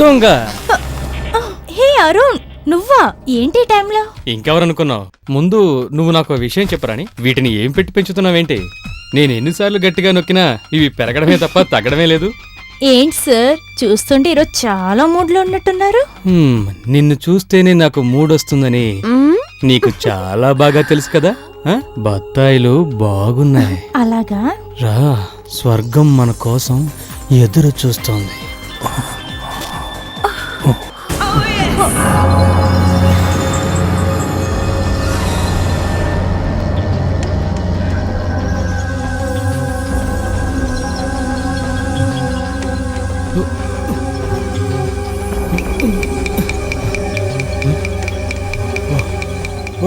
దొంగ. హే అరుణ్, నువ్వా? ఏంటి టైంలో? ఇంకెవరనుకున్నావు? ముందు నువ్వు నాకు విషయం చెప్పరాని, వీటిని ఏం పెట్టి పెంచుతున్నావేంటి? నేను ఎన్నిసార్లు గట్టిగా నొక్కినా ఇవి పెరగడమే తప్ప తగ్గడమే లేదు. ఏంటి సార్, చూస్తుంటే ఈరోజు చాలా మూడ్లో ఉన్నట్టున్నారు. నిన్ను చూస్తేనే నాకు మూడొస్తుందని నీకు చాలా బాగా తెలుసు కదా. బత్తాయిలు బాగున్నాయి. అలాగా? రా, స్వర్గం మన కోసం ఎదురు చూస్తోంది.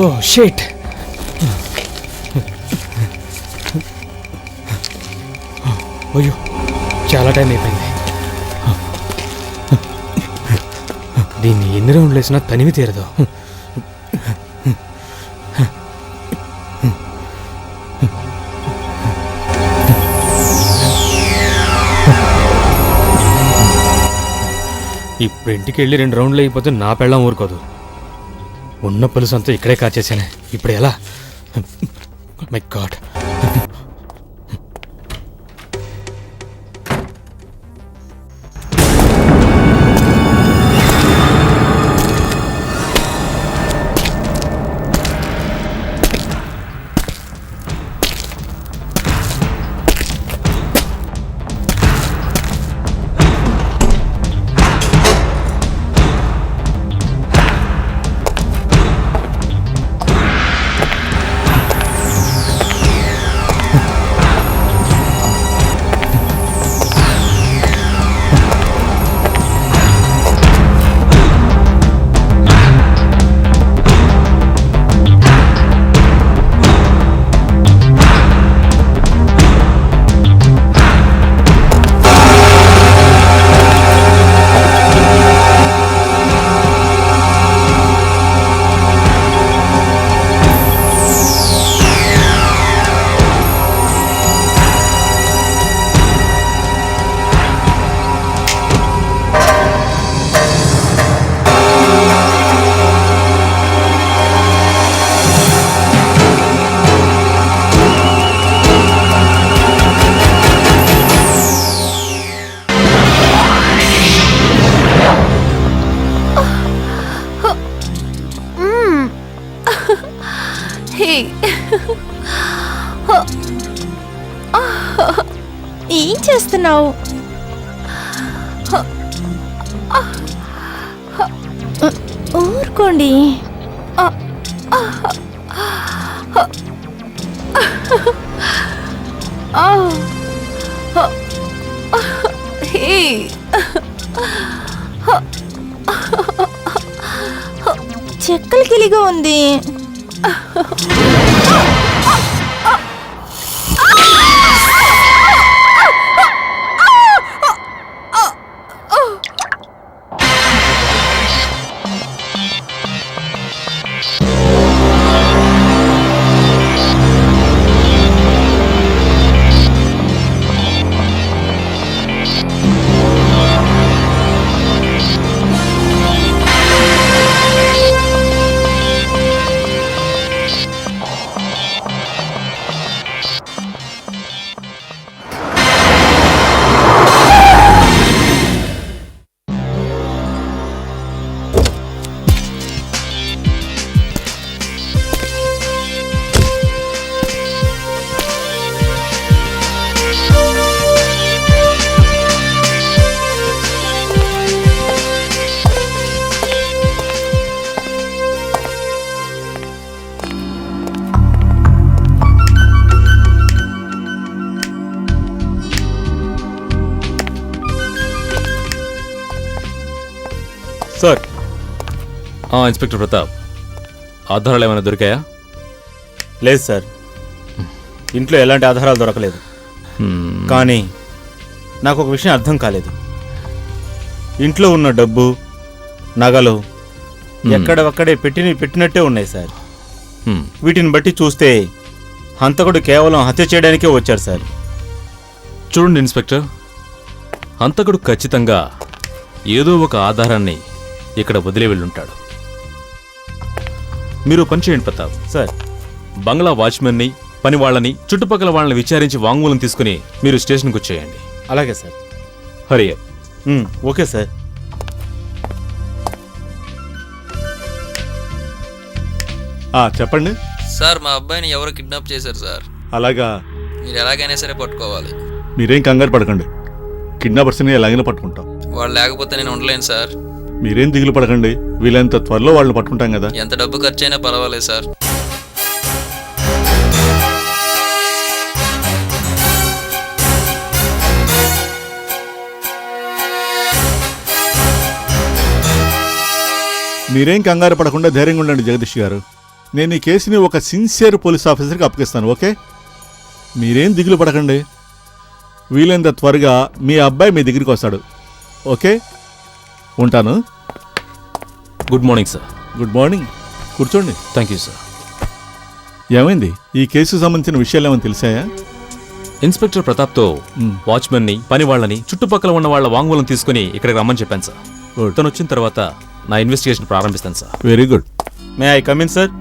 Oh shit. అయ్యో, చాలా టైం అయిపోయింది. దీన్ని ఎన్ని రౌండ్లు వేసినా తనివి తీరదు. ఇప్పుడు ఇంటికి వెళ్ళి 2 రౌండ్లు అయిపోతే నా పెళ్ళం ఊరుకోదు. ఉన్న పులుసు అంతా ఇక్కడే కాచేసానే. ఇప్పుడు ఎలా? My God. ఏం చేస్తున్నావు? ఊరుకోండి. చెక్కలు కిలిగా ఉంది. సార్. ఇన్స్పెక్టర్ ప్రతాప్, ఆధారాలు ఏమైనా దొరికాయా? లేదు సార్, ఇంట్లో ఎలాంటి ఆధారాలు దొరకలేదు. కానీ నాకు ఒక విషయం అర్థం కాలేదు. ఇంట్లో ఉన్న డబ్బు, నగలు ఎక్కడొక్కడే పెట్టినట్టే ఉన్నాయి సార్. వీటిని బట్టి చూస్తే హంతకుడు కేవలం హత్య చేయడానికే వచ్చాడు సార్. చూడండి ఇన్స్పెక్టర్, హంతకుడు ఖచ్చితంగా ఏదో ఒక ఆధారాన్ని ఇక్కడ వదిలే వెళ్ళుంటాడు. మీరు పని చేయండి ప్రతాప్. సార్, బంగ్లా వాచ్మెన్ని, పని వాళ్ళని, చుట్టుపక్కల వాళ్ళని విచారించి వాంగ్మూలం తీసుకుని మీరు స్టేషన్కి వచ్చేయండి. అలాగే sir. Hari up. Okay sir. చెప్పండి సార్, మా అబ్బాయిని ఎవరు కిడ్నాప్ చేశారు సార్. అలాగా, మీరు ఎలాగైనా సరే పట్టుకోవాలి. మీరేం కంగారు పడకండి, కిడ్నాపర్స్ని ఎలాగైనా పట్టుకుంటాం. వాళ్ళు లేకపోతే నేను ఉండలేను సార్. మీరేం దిగులు పడకండి, వీలైనంత త్వరలో వాళ్ళని పట్టుకుంటాం కదా. ఎంత డబ్బు ఖర్చు అయినా పర్వాలేదు సార్. మీరేం కంగారు పడకుండా ధైర్యంగా ఉండండి జగదీష్ గారు. నేను ఈ కేసుని ఒక సిన్సియర్ పోలీస్ ఆఫీసర్కి అప్పగిస్తాను. ఓకే, మీరేం దిగులు పడకండి, వీలైనంత త్వరగా మీ అబ్బాయి మీ దగ్గరికి వస్తాడు. ఓకే, ఉంటాను. Good morning sir. Good morning, కూర్చోండి. Thank you sir. ఏమైంది, ఈ కేసుకు సంబంధించిన విషయాలు ఏమైనా తెలిసాయా? ఇన్స్పెక్టర్ ప్రతాప్తో వాచ్మెన్ని, పని వాళ్ళని, చుట్టుపక్కల ఉన్న వాళ్ళ వాంగ్మూలం తీసుకుని ఇక్కడికి రమ్మని చెప్పాను సార్. తను వచ్చిన తర్వాత నా ఇన్వెస్టిగేషన్ ప్రారంభిస్తాను sir. Very good. May I come in sir?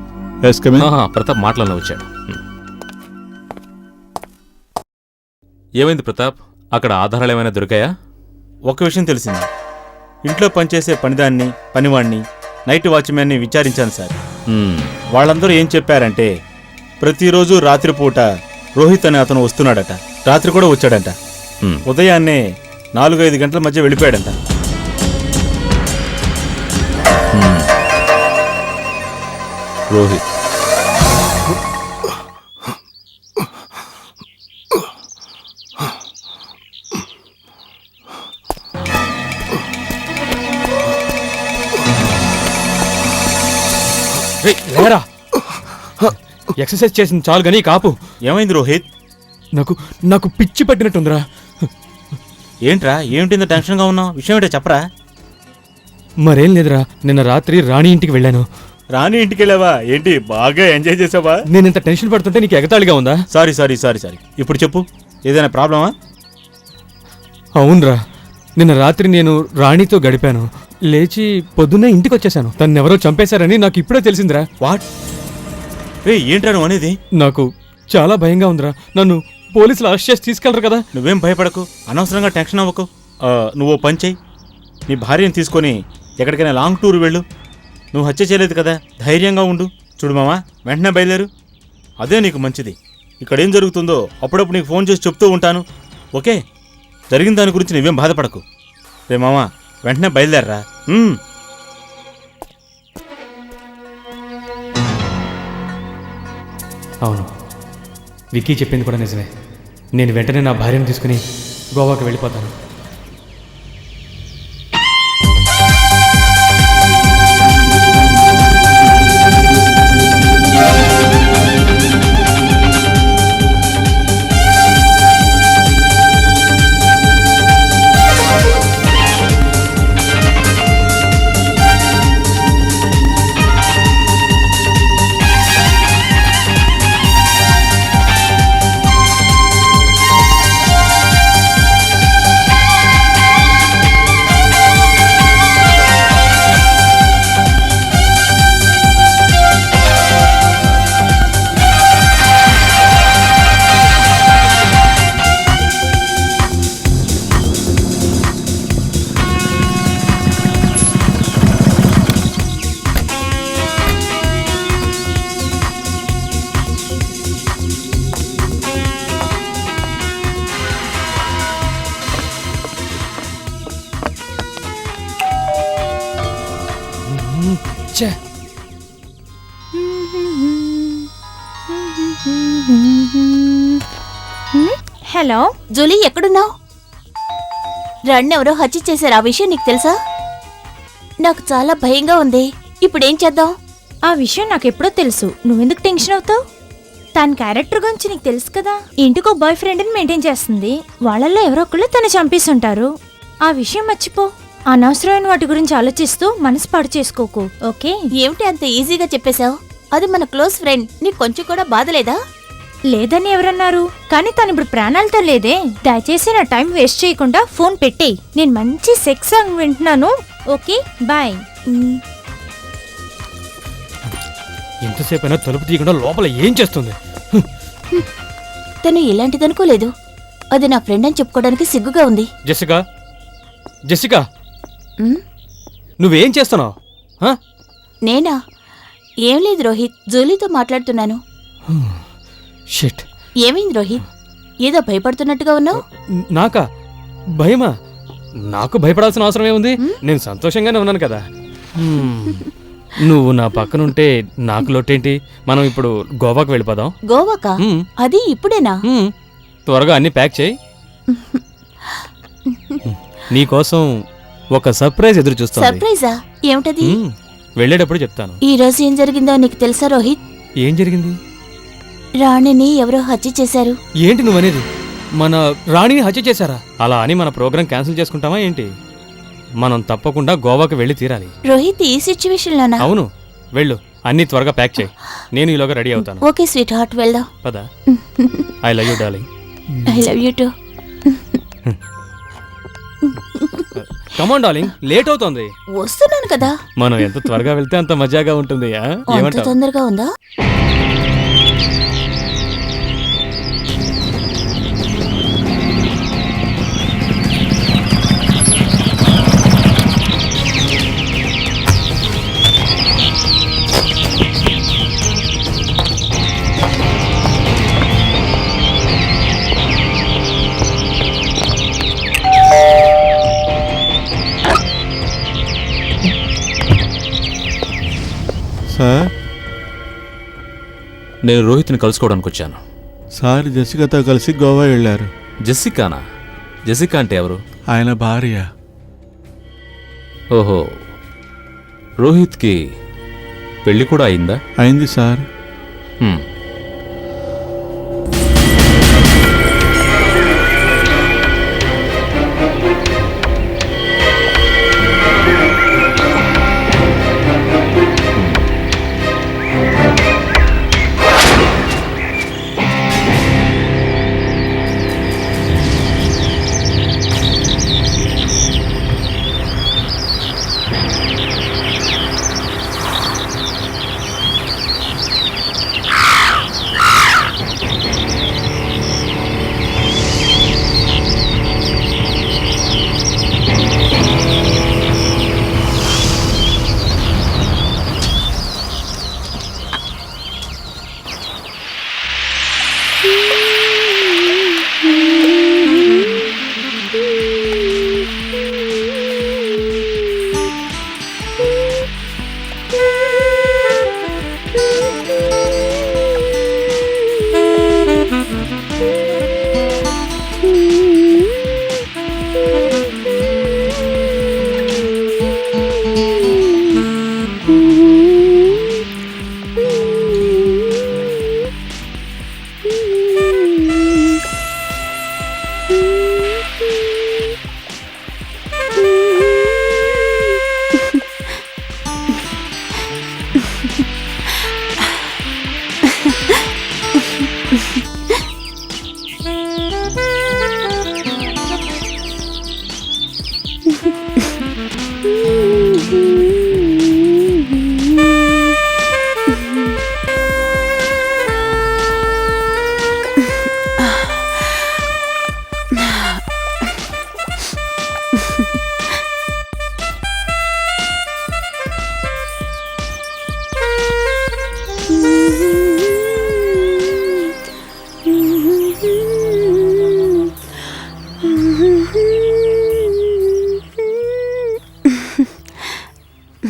Yes, come in. Pratap మాటలలో వచ్చాడు. ఏమైంది ప్రతాప్, అక్కడ ఆధారాలు ఏమైనా దొరికాయా? ఒక విషయం తెలిసింది. ఇంట్లో పనిచేసే పనిదాన్ని, పనివాణ్ణి, నైట్ వాచ్మెన్ని విచారించాను సార్. వాళ్ళందరూ ఏం చెప్పారంటే, ప్రతిరోజు రాత్రిపూట రోహిత్ అనే అతను వస్తున్నాడట. రాత్రి కూడా వచ్చాడంట. ఉదయాన్నే 4-5 గంటల మధ్య వెళ్ళిపోయాడంట. రోహిత్. లేరా, ఎక్సర్సైజ్ చేసింది చాలు గానీ కాపు. ఏమైంది రోహిత్? నాకు పిచ్చి పట్టినట్టుందిరా. ఏంట్రా, ఏమిటింత టెన్షన్గా ఉన్నావు? విషయం ఏంటో చెప్పరా. మరేం లేదురా, నిన్న రాత్రి రాణి ఇంటికి వెళ్ళాను. రాణి ఇంటికి వెళ్ళావా? ఏంటి, బాగా ఎంజాయ్ చేసావా? నేను ఇంత టెన్షన్ పడుతుంటే నీకు ఎగతాళిగా ఉందా? సారీ. ఇప్పుడు చెప్పు, ఏదైనా ప్రాబ్లమా? అవునరా, నిన్న రాత్రి నేను రాణితో గడిపాను. లేచి పొద్దున్నే ఇంటికి వచ్చేసాను. తన్నెవరో చంపేశారని నాకు ఇప్పుడే తెలిసిందిరా. వాట్? ఏంట్రా నువ్వు అనేది? నాకు చాలా భయంగా ఉందిరా. నన్ను పోలీసులు అరెస్ట్ చేసి తీసుకెళ్లరు కదా. నువ్వేం భయపడకు, అనవసరంగా టెన్షన్ అవ్వకు. నువ్వు పని చెయ్యి, నీ భార్యను తీసుకొని ఎక్కడికైనా లాంగ్ టూర్ వెళ్ళు. నువ్వు హత్య చేయలేదు కదా, ధైర్యంగా ఉండు. చూడు మామా, వెంటనే బయలుదేరు, అదే నీకు మంచిది. ఇక్కడేం జరుగుతుందో అప్పుడప్పుడు నీకు ఫోన్ చేసి చెప్తూ ఉంటాను. ఓకే, జరిగిన దాని గురించి నువ్వేం బాధపడకు. రే మామా, వెంటనే బయలుదేరరా. అవును, విక్కీ చెప్పింది కూడా నిజమే. నేను వెంటనే నా భార్యను తీసుకుని గోవాకి వెళ్ళిపోతాను. హలో జూలీ, ఎక్కడున్నావు? రన్ ఎవరో హత్య చేశారు, ఆ విషయం నీకు తెలుసా? నాకు చాలా భయంగా ఉంది. ఇప్పుడేం చేద్దాం? ఆ విషయం నాకెప్పుడో తెలుసు. నువ్వెందుకు టెన్షన్ అవుతావు? తన క్యారెక్టర్ గురించి నీకు తెలుసు కదా. ఇంటికో బాయ్ ఫ్రెండ్ని మెయింటైన్ చేస్తుంది. వాళ్ళల్లో ఎవరో ఒకళ్ళు తను చంపేస్తుంటారు. ఆ విషయం మర్చిపో. అనవసరమైన వాటి గురించి ఆలోచిస్తూ మనసు పాడు చేసుకోకు, ఓకే? ఏమిటి అంత ఈజీగా చెప్పేశావు? అది మన క్లోజ్ ఫ్రెండ్. నీకు కొంచెం కూడా బాధలేదా? లేదని ఎవరన్నారు? కానీ తను ఇప్పుడు ప్రాణాలతో లేదే. దయచేసి నా టైం వేస్ట్ చేయకుండా ఫోన్ పెట్టేయ్. నేను మంచి సెక్స్ సాంగ్ వింటున్నాను. Okay, bye. ఎంతసేపు అయినా తలుపు తీయకుండా లోపల ఏం చేస్తుంది? తను ఇలాంటిదనుకోలేదు. అది నా ఫ్రెండ్ అని చెప్పుకోవడానికి సిగ్గుగా ఉంది. జెసికా, జెసికా, ఉమ్, నువ్వేం చేస్తున్నావు? నేనా? ఏం లేదు రోహిత్, జూలీతో మాట్లాడుతున్నాను. షిట్. ఏమైంది రోహిత్? ఏదో భయపడుతున్నట్టుగా ఉన్నావు. నాకా భయమా? నాకు భయపడాల్సిన అవసరం ఏముంది? నేను సంతోషంగానే ఉన్నాను కదా. నువ్వు నా పక్కనుంటే నాకు లోటేంటి? మనం ఇప్పుడు గోవాకు వెళ్ళిపోదాం. గోవాకా? అది ఇప్పుడేనా? త్వరగా అన్ని ప్యాక్ చేయి. నీకోసం ఒక సర్ప్రైజ్ ఎదురు చూస్తాను. సర్ప్రైజా? ఏమిటది? వెళ్ళేటప్పుడు చెప్తాను. ఈ రోజు ఏం జరిగిందో నీకు తెలుసా రోహిత్? ఏం జరిగింది? రాణిని ఎవరో హత్య చేశారు. ఏంటి నువ్వనేది? మన రాణిని హత్య చేశారా? అలా అని మన ప్రోగ్రాం క్యాన్సిల్ చేసుకుంటామా ఏంటి? మనం తప్పకుండా గోవాకి వెళ్ళి తీరాలి. రోహిత్, ఈ సిచ్యువేషన్ లోనా? అవును, వెళ్ళు. అన్ని త్వరగా ప్యాక్ చేయి. నేను ఈలోగా రెడీ అవుతాను. ఓకే స్వీట్ హార్ట్, వెళ్దాం. పద. I love you darling. I love you to. Come on darling, late అవుతోంది. వస్తున్నాను కదా. మనం ఎంత త్వరగా వెళ్తే అంత మజాగా ఉంటుంది. అంత ఏమంటావు? తొందరగా ఉందా? సార్, నేను రోహిత్ని కలుసుకోవడానికి వచ్చాను. సార్ జెసికాతో కలిసి గోవా వెళ్ళారు. జెసికానా? జెసికా అంటే ఎవరు? ఆయన భార్య. ఓహో, రోహిత్కి పెళ్లి కూడా అయిందా? అయింది సార్. హ్మ్.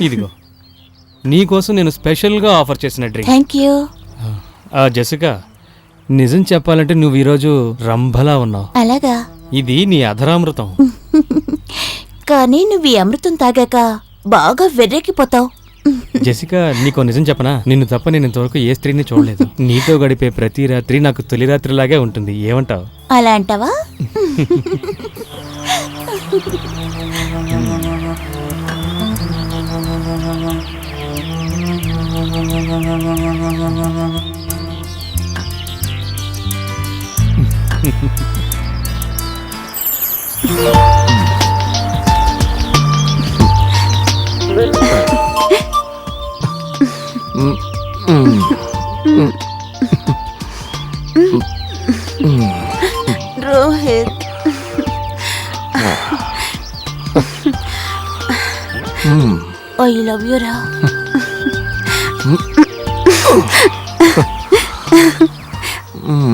ఇదిగో నీకోసం నేను స్పెషల్గా ఆఫర్ చేసిన డ్రింక్. Thank you. జెసికా, నిజం చెప్పాలంటే నువ్వు ఈరోజు రంభలా ఉన్నావు. అలాగా? ఇది నీ అధరామృతం. కానీ నువ్వు ఈ అమృతం తాగాక బాగా వెర్రెక్కిపోతావు. జెసికా నీకో నిజం చెప్పనా, నిన్ను తప్ప నేను ఇంతవరకు ఏ స్త్రీని చూడలేదు. నీతో గడిపే ప్రతి రాత్రి నాకు తొలి రాత్రిలాగే ఉంటుంది. ఏమంటావు? అలా అంటావా? రోహిత్, ఐ లవ్ యూ రా.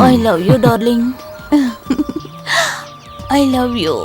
I love you darling. I love you.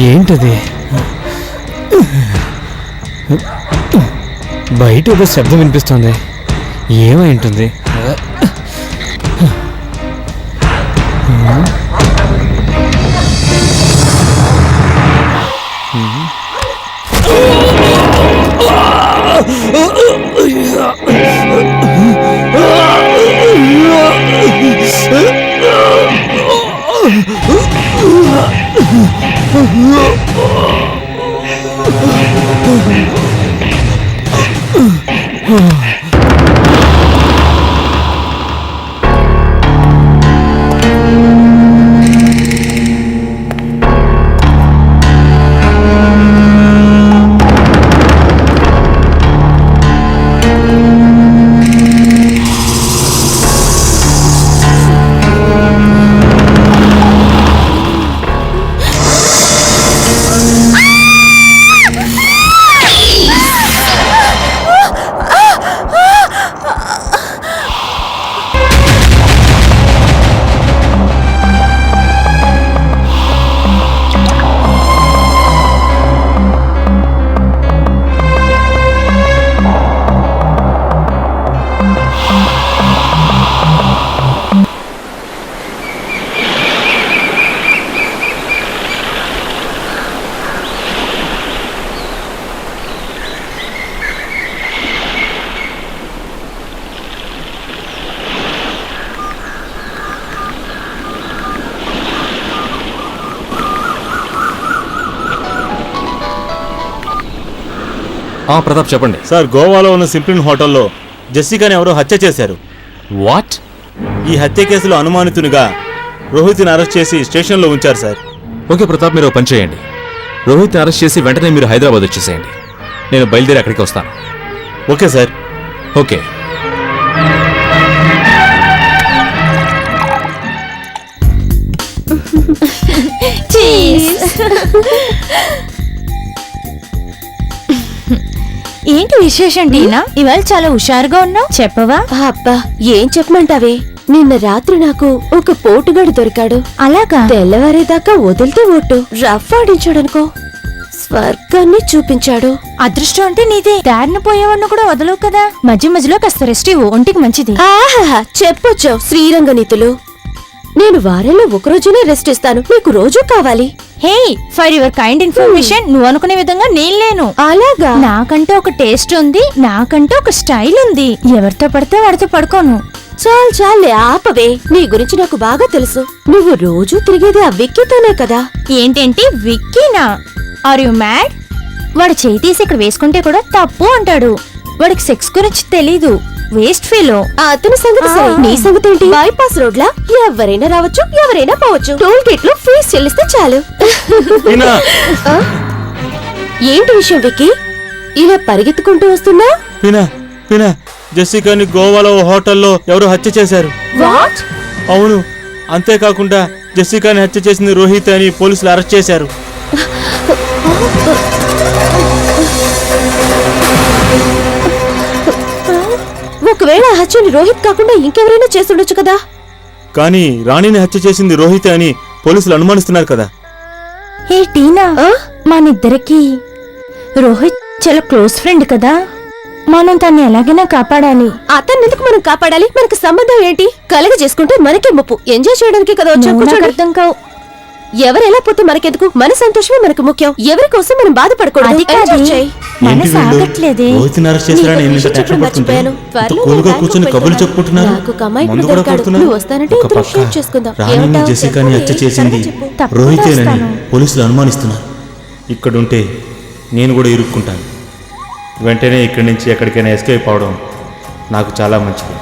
ఏంటది? బయట ఏదో శబ్దం వినిపిస్తుంది. ఏమై ఉంటుంది? ప్రతాప్ చెప్పండి. సార్, గోవాలో ఉన్న సింప్లిన్ హోటల్లో జెసికాని ఎవరో హత్య చేశారు. వాట్? ఈ హత్య కేసులో అనుమానితునిగా రోహిత్ని అరెస్ట్ చేసి స్టేషన్లో ఉంచారు సార్. ఓకే ప్రతాప్, మీరు ఓ పని చేయండి. రోహిత్ని అరెస్ట్ చేసి వెంటనే మీరు హైదరాబాద్ వచ్చేసేయండి. నేను బయలుదేరి అక్కడికి వస్తాను. Okay sir. ఓకే. ఏంటి విశేషం టీనా? ఇవాళ చాలా హుషారుగా ఉన్నావు, చెప్పవా? అబ్బా, ఏం చెప్పమంటావే, నిన్న రాత్రి నాకు ఒక పోటుగాడు దొరికాడు. అలాగా? తెల్లవారేదాకా వదిలితే ఒట్టు రఫ్ ఆడించాడనుకో. స్వర్గాన్ని చూపించాడు. అదృష్టం అంటే నీదే. దారిన పోయేవాడిని కూడా వదలవు కదా. మధ్య మధ్యలో కాస్త రెస్ట్ ఇవ్వు, ఒంటికి మంచిది. ఆహా చెప్పొచ్చు శ్రీరంగ నీతులు. నేను వారంలో ఒకరోజునే రెస్ట్ ఇస్తాను, నీకు రోజు కావాలి. హే, ఫర్ యువర్ కైండ్ ఇన్ఫర్మేషన్, నువ్వు అనుకునే విధంగా నేను లేను. అలాగా? నాకంటే ఒక టేస్ట్ ఉంది, నాకంటే ఒక స్టైల్ ఉంది. ఎవరితో పడితే వాడితో పడుకోను. చాలే ఆపవే. నీ గురించి నాకు బాగా తెలుసు. నువ్వు రోజు తిరిగేది ఆ విక్కీతోనే కదా. ఏంటేంటి విక్కీనా? Are you mad? వాడు చేయి తీసి ఇక్కడ వేసుకుంటే కూడా తప్పు అంటాడు. వాడికి సెక్స్ గురించి తెలీదు. వేస్ట్ ఫీలో. అతని సంగతి సరే, నీ సంగతి ఏంటి? బైపాస్ రోడ్లా ఎవరైనా రావచ్చు, ఎవరైనా పోవచ్చు. టోల్ గేట్ లో ఫీజు చెల్లిస్తే చాలు. మీనా! ఆ? ఏంటి విషయం విక్కీ? ఇలా పరిగెత్తుకుంటూ వస్తున్నా? పినా జెసికాని గోవాలో ఓ హోటల్లో ఎవరో హత్య చేశారు. వాట్? అవును, అంతేకాకుండా జెసికాని హత్య చేసింది రోహిత్ అని పోలీసులు అరెస్ట్ చేశారు. ఒకవేళ ఆ హత్యని రోహిత్ కాకుండా ఇంకెవరైనా చేస్తుండొచ్చు కదా. కానీ రాణిని హత్య చేసింది రోహిత్ అని పోలీసులు అనుమానిస్తున్నారు కదా. హే టీనా, ఆ? మనిద్దరికి రోహిత్ చాలా క్లోజ్ ఫ్రెండ్ కదా. మనం తన్ని ఎలాగైనా కాపాడాలి. అతన్ని ఎందుకు మనం కాపాడాలి? మనకు సంబంధం ఏంటి? కలగ చేసుకుంటే మనకే ముప్పు. ఎంజాయ్ చేయడానికి కదా వచ్చాం. నువ్వు నాకు కూర్చోండి. అర్థం కావు. ఎవరెలా పోతే మనకెందుకు? మన సంతోషమే మనకు ముఖ్యం. ఎవరి కోసం మనం బాధపడకూడదు. అది కాదు. ఎంజాయ్ చేయి. మనసు ఆగట్లేదే. రోహిత్ని అరెస్ట్ చేశారని నీకు ఎన్ని విషయం టెన్షన్ చెప్పడం పడుతుంటే మర్చిపోయాను. త్వరలో కూలుగా బ్యాంకుకి కూర్చొని కబుర్లు వెళ్తున్నాను. చెప్పుకుంటున్నారు. నాకు ఒక అమ్మాయి మందు కూడా కూడా దొరికాడు. కొడుతున్నారు. నువ్వు వస్తానంటే ఒక ఇద్దరం పక్క షేర్ చేసుకుందాం. రాణిని ఏమంటావ్? జెసికాని చెప్పు. హత్య చేసింది సరే చెప్పు. తప్పకుండా రోహితేనని వస్తాను. పోలీసులు అనుమానిస్తున్నారు. ఇక్కడుంటే నేను కూడా ఇరుక్కుంటాను. వెంటనే ఇక్కడి నుంచి ఎక్కడికైనా ఎస్కేప్ అవడం నాకు చాలా మంచిది.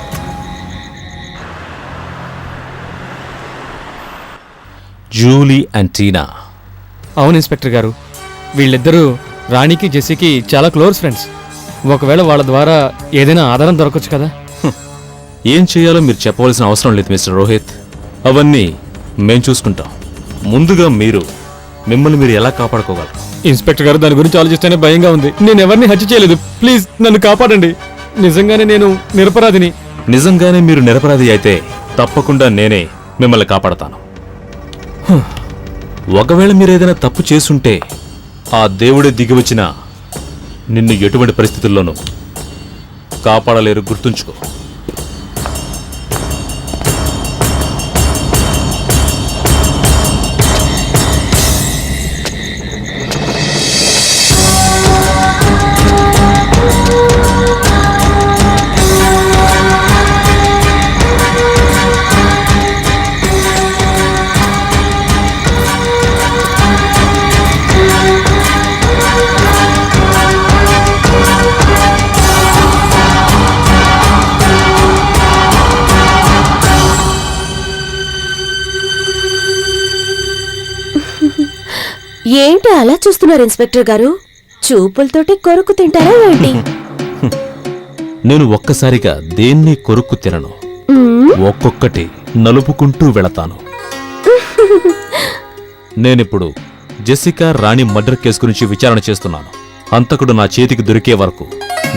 జూలీ అండ్ టీనా. అవును ఇన్స్పెక్టర్ గారు, వీళ్ళిద్దరూ రాణికి జెస్సీకి చాలా క్లోజ్ ఫ్రెండ్స్. ఒకవేళ వాళ్ళ ద్వారా ఏదైనా ఆధారం దొరకచ్చు కదా. ఏం చేయాలో మీరు చెప్పవలసిన అవసరం లేదు మిస్టర్ రోహిత్. అవన్నీ మేం చూసుకుంటాం. ముందుగా మిమ్మల్ని మీరు ఎలా కాపాడుకోగలరు? ఇన్స్పెక్టర్ గారు, దాని గురించి ఆలోచిస్తేనే భయంగా ఉంది. నేను ఎవరిని హత్య చేయలేదు. ప్లీజ్ నన్ను కాపాడండి. నిజంగానే నేను నిరపరాధిని. నిజంగానే మీరు నిరపరాధి అయితే తప్పకుండా నేనే మిమ్మల్ని కాపాడతాను. ఒకవేళ మీరు ఏదైనా తప్పు చేసుంటే ఆ దేవుడే దిగివచ్చిన నిన్ను ఎటువంటి పరిస్థితుల్లోనూ కాపాడలేరు, గుర్తుంచుకో. ఏంటి అలా చూస్తున్నారు ఇన్స్పెక్టర్ గారు? చూపులతోటి కొరుకు తింటారా ఏంటి? నేను ఒక్కసారిగా దేన్ని కొరుక్కు తినను. మ్మ్. ఒక్కొక్కటి నలుపుకుంటూ వెళతాను. నేనిప్పుడు జెసికా రాణి మర్డర్ కేసు గురించి విచారణ చేస్తున్నాను. హంతకుడు నా చేతికి దొరికే వరకు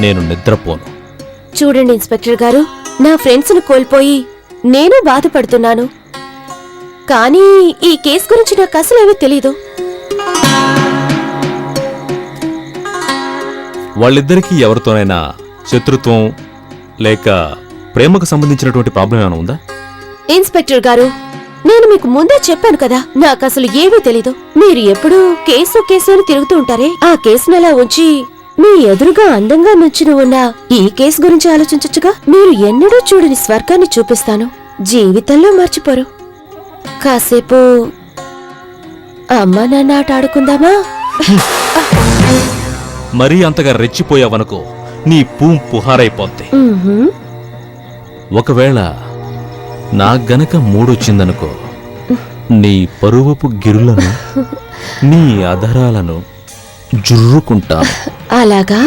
నేను నిద్రపోను. చూడండి ఇన్స్పెక్టర్ గారు, నా ఫ్రెండ్స్ ను కోల్పోయి నేను బాధపడుతున్నాను. కానీ ఈ కేసు గురించి నాకు అసలేమీ తెలీదు. వాళ్ళిద్దరికీ ఎవరితోనైనా శత్రుత్వం లేక ప్రేమకు సంబంధించినటువంటి ప్రాబ్లం ఏమైనా ఉందా? ఇన్స్పెక్టర్ గారు, నేను మీకు ముందే చెప్పాను కదా, నాకు అసలు ఏమీ తెలీదు. మీరు ఎప్పుడూ కేసు అని తిరుగుతూ ఉంటారే, ఆ కేసును అలా ఉంచి మీ ఎదురుగా అందంగా నుంచుని ఉన్న ఈ కేసు గురించి ఆలోచించచ్చుగా. మీరు ఎన్నడూ చూడని స్వర్గాన్ని చూపిస్తాను. జీవితంలో మర్చిపోరు. కాసేపు అమ్మా నాన్న ఆట ఆడుకుందామా? మరీ అంతగా రెచ్చిపోయావనుకో నీ పుహారైపోద్ది. మ్మ్హ్మ్. ఒకవేళ నా గనక మూడొచ్చిందనుకో నీ పరువపు గిరులను నీ అధరాలను జుర్రుకుంటాను. అలాగా?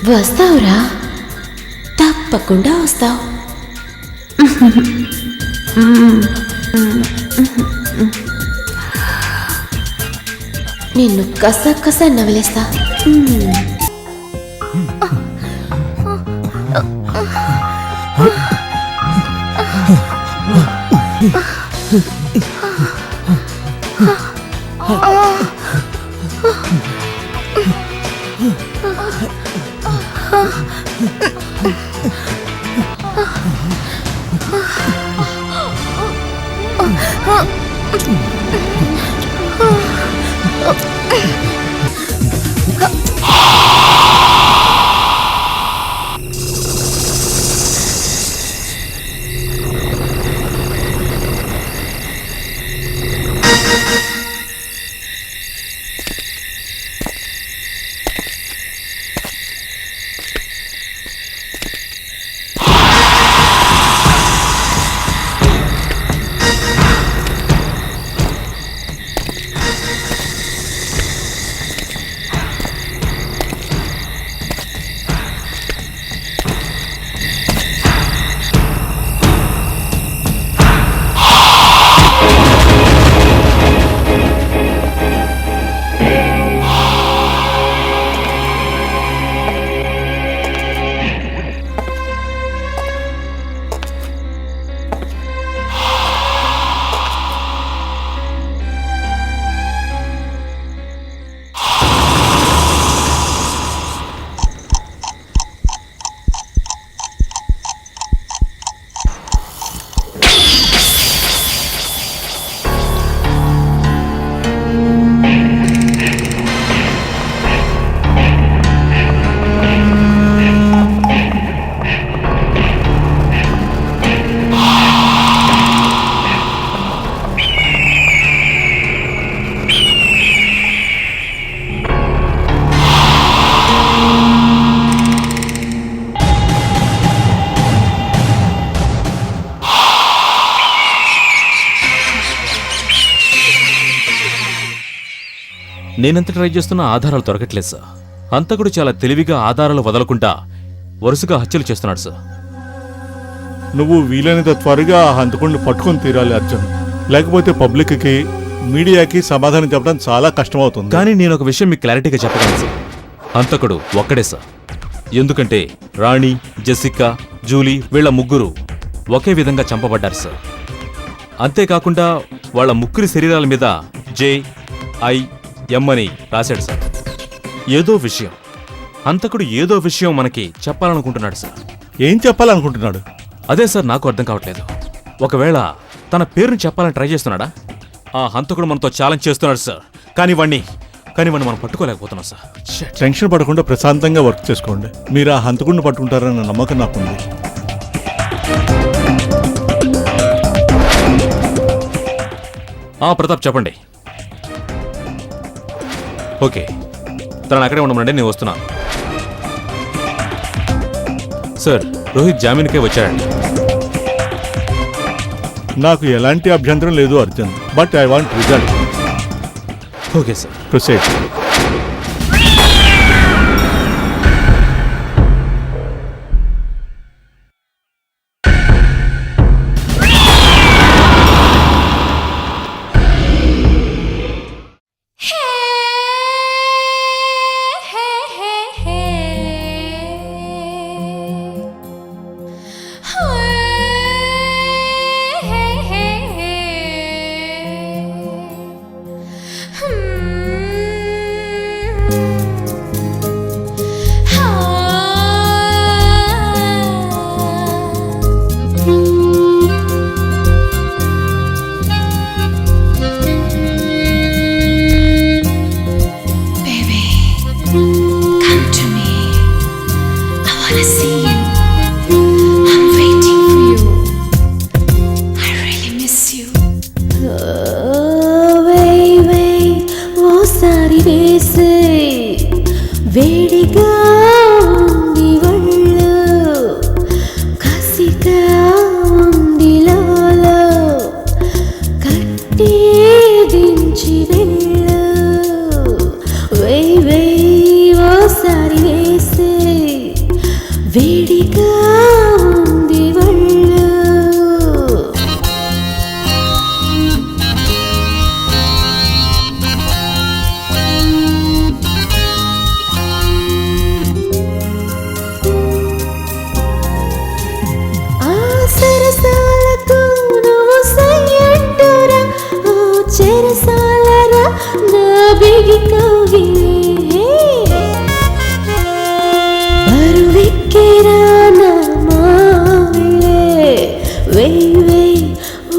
వస్తావురా? తప్పకుండా వస్తావు. నిన్ను కస నవలేస్తా. నేనెంత ట్రై చేస్తున్నా ఆధారాలు దొరకట్లేదు సార్. హంతకుడు చాలా తెలివిగా ఆధారాలు వదలకుండా వరుసగా హత్యలు చేస్తున్నాడు సార్. నువ్వు వీలైనంత త్వరగా ఆ హంతకుడిని పట్టుకొని తీరాలి అర్జున్. లేకపోతే పబ్లిక్కి మీడియాకి సమాధానం చెప్పడం చాలా కష్టమవుతుంది. కానీ నేను ఒక విషయం మీకు క్లారిటీగా చెప్పగలను సార్. హంతకుడు ఒక్కడే సార్. ఎందుకంటే రాణి, జెసికా, జూలీ వీళ్ళ ముగ్గురు ఒకే విధంగా చంపబడ్డారు సార్. అంతేకాకుండా వాళ్ళ ముగ్గురి శరీరాల మీద JIM అని రాశాడు సార్. ఏదో విషయం, హంతకుడు ఏదో విషయం మనకి చెప్పాలనుకుంటున్నాడు సార్. ఏం చెప్పాలనుకుంటున్నాడు? అదే సార్ నాకు అర్థం కావట్లేదు. ఒకవేళ తన పేరుని చెప్పాలని ట్రై చేస్తున్నాడా? ఆ హంతకుడు మనతో ఛాలెంజ్ చేస్తున్నాడు సార్. కానీ వాణ్ణి మనం పట్టుకోలేకపోతున్నాం సార్. టెన్షన్ పడకుండా ప్రశాంతంగా వర్క్ చేసుకోండి. మీరు ఆ హంతకుడిని పట్టుకుంటారన్న నమ్మకం నాకుంది. ప్రతాప్ చెప్పండి. ఓకే, తనని అక్కడే ఉండమండి, నేను వస్తున్నాను. సార్, రోహిత్ జామీన్కే వచ్చాడండి. నాకు ఎలాంటి అభ్యంతరం లేదు Arjun, but I want result. Okay sir, proceed.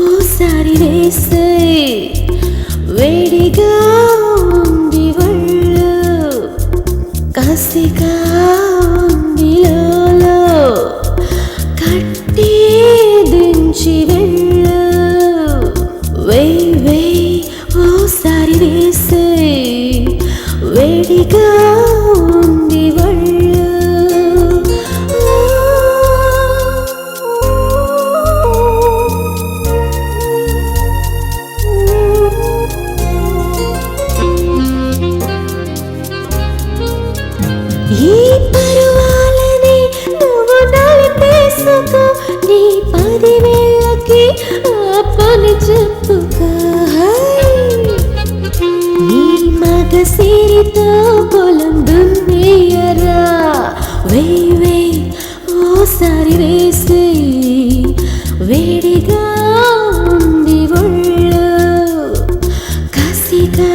ఓసారి వేసే వేడిగా ఉంది ఒళ్ళు కసిగా ఉంది లోలో కట్టి దించి వెళ్ళు వేయ్ వేయ్ ఓసారి వేసే వేడిగా ఉంది ఒళ్ళు ఈ పరువాలని నువ్వు నలిపేసుకో నీ 10,000కి ఆ పని చెప్పుకో నీ మగ సిరితో పొలం దున్నేయరా వేయ్ వేయ్ ఓసారి వేసే వేడిగా ఉంది ఒళ్ళు కసిగా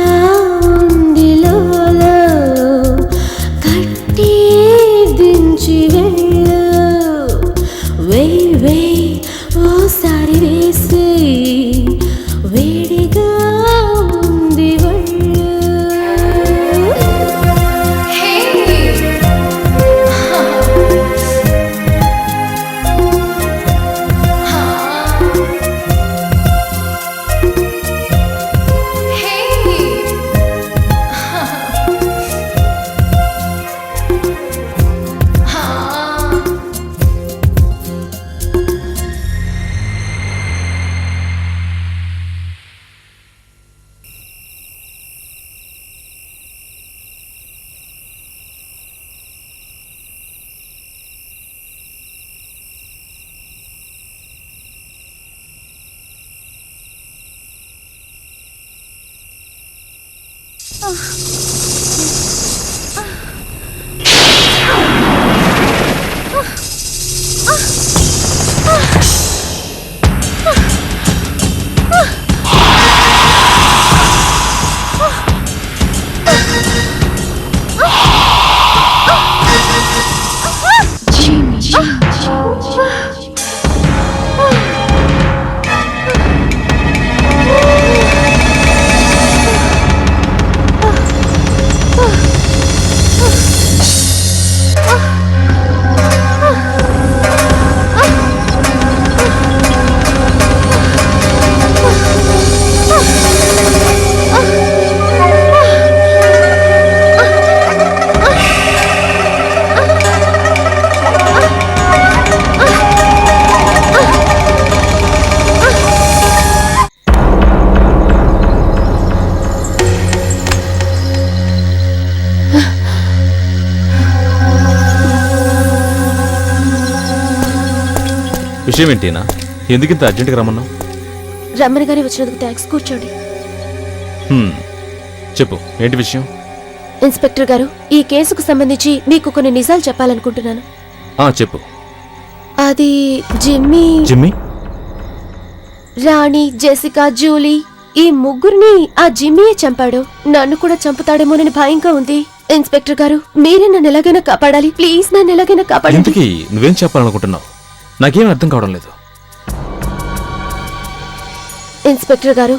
ఉంది లోలో కట్టి దించి వెళ్ళు వేయ్ వేయ్ ఓసారి వేసే వేడిగా ఉంది ఒళ్ళు విషయం ఏంటినా? ఎందుకింత అర్జెంట్గా రమ్మన్నావు? రమణ గారి వచ్చినందుకు థ్యాంక్స్. కూర్చోండి. చెప్పు, ఏంటి విషయం? ఇన్స్పెక్టర్ గారు, ఈ కేసుకు సంబంధించి మీకు కొన్ని నిజాలు చెప్పాలనుకుంటున్నాను. చెప్పు. అది జిమ్మీ, రాణి, జెసికా, జూలీ ఈ ముగ్గురిని ఆ జిమ్మీయే చంపాడు. నన్ను కూడా చంపుతాడేమోనని భయంగా ఉంది. ఇన్స్పెక్టర్ గారు, మీరే నన్ను ఎలాగైనా కాపాడాలి. ప్లీజ్ నన్ను ఎలాగైనా కాపాడండి. ఇంతకీ నువ్వేం చెప్పాలనుకుంటున్నావు? నాకేం అర్థం కావడం లేదు. ఇన్స్పెక్టర్ గారు,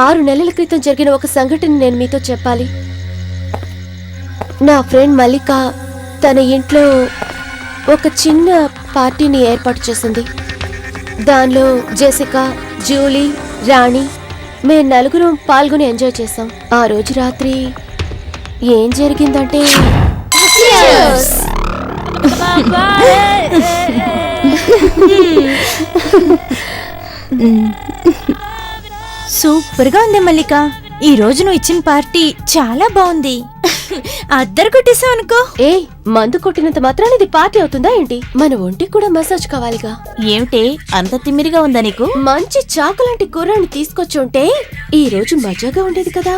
6 నెలల క్రితం జరిగిన ఒక సంఘటన నేను మీతో చెప్పాలి. నా ఫ్రెండ్ మల్లిక తన ఇంట్లో ఒక చిన్న పార్టీని ఏర్పాటు చేసింది. దానిలో జెసికా, జూలీ, రాణి మేము 4 పాల్గొని ఎంజాయ్ చేసాం. ఆ రోజు రాత్రి ఏం జరిగిందంటే సూపర్ గా ఉంది మల్లిక. ఈ రోజు నువ్వు ఇచ్చిన పార్టీ చాలా బాగుంది. అద్దరు కొట్టేసావు అనుకో. ఏ మందు కొట్టినంత మాత్రాన ఇది పార్టీ అవుతుందా ఏంటి? మన ఒంటికి కూడా మసాజ్ కావాలిగా. ఏమిటి అంత తిమ్మిరిగా ఉందా నీకు? మంచి చాకులాంటి కూరని తీసుకొచ్చి ఉంటే ఈ రోజు మజాగా ఉండేది కదా.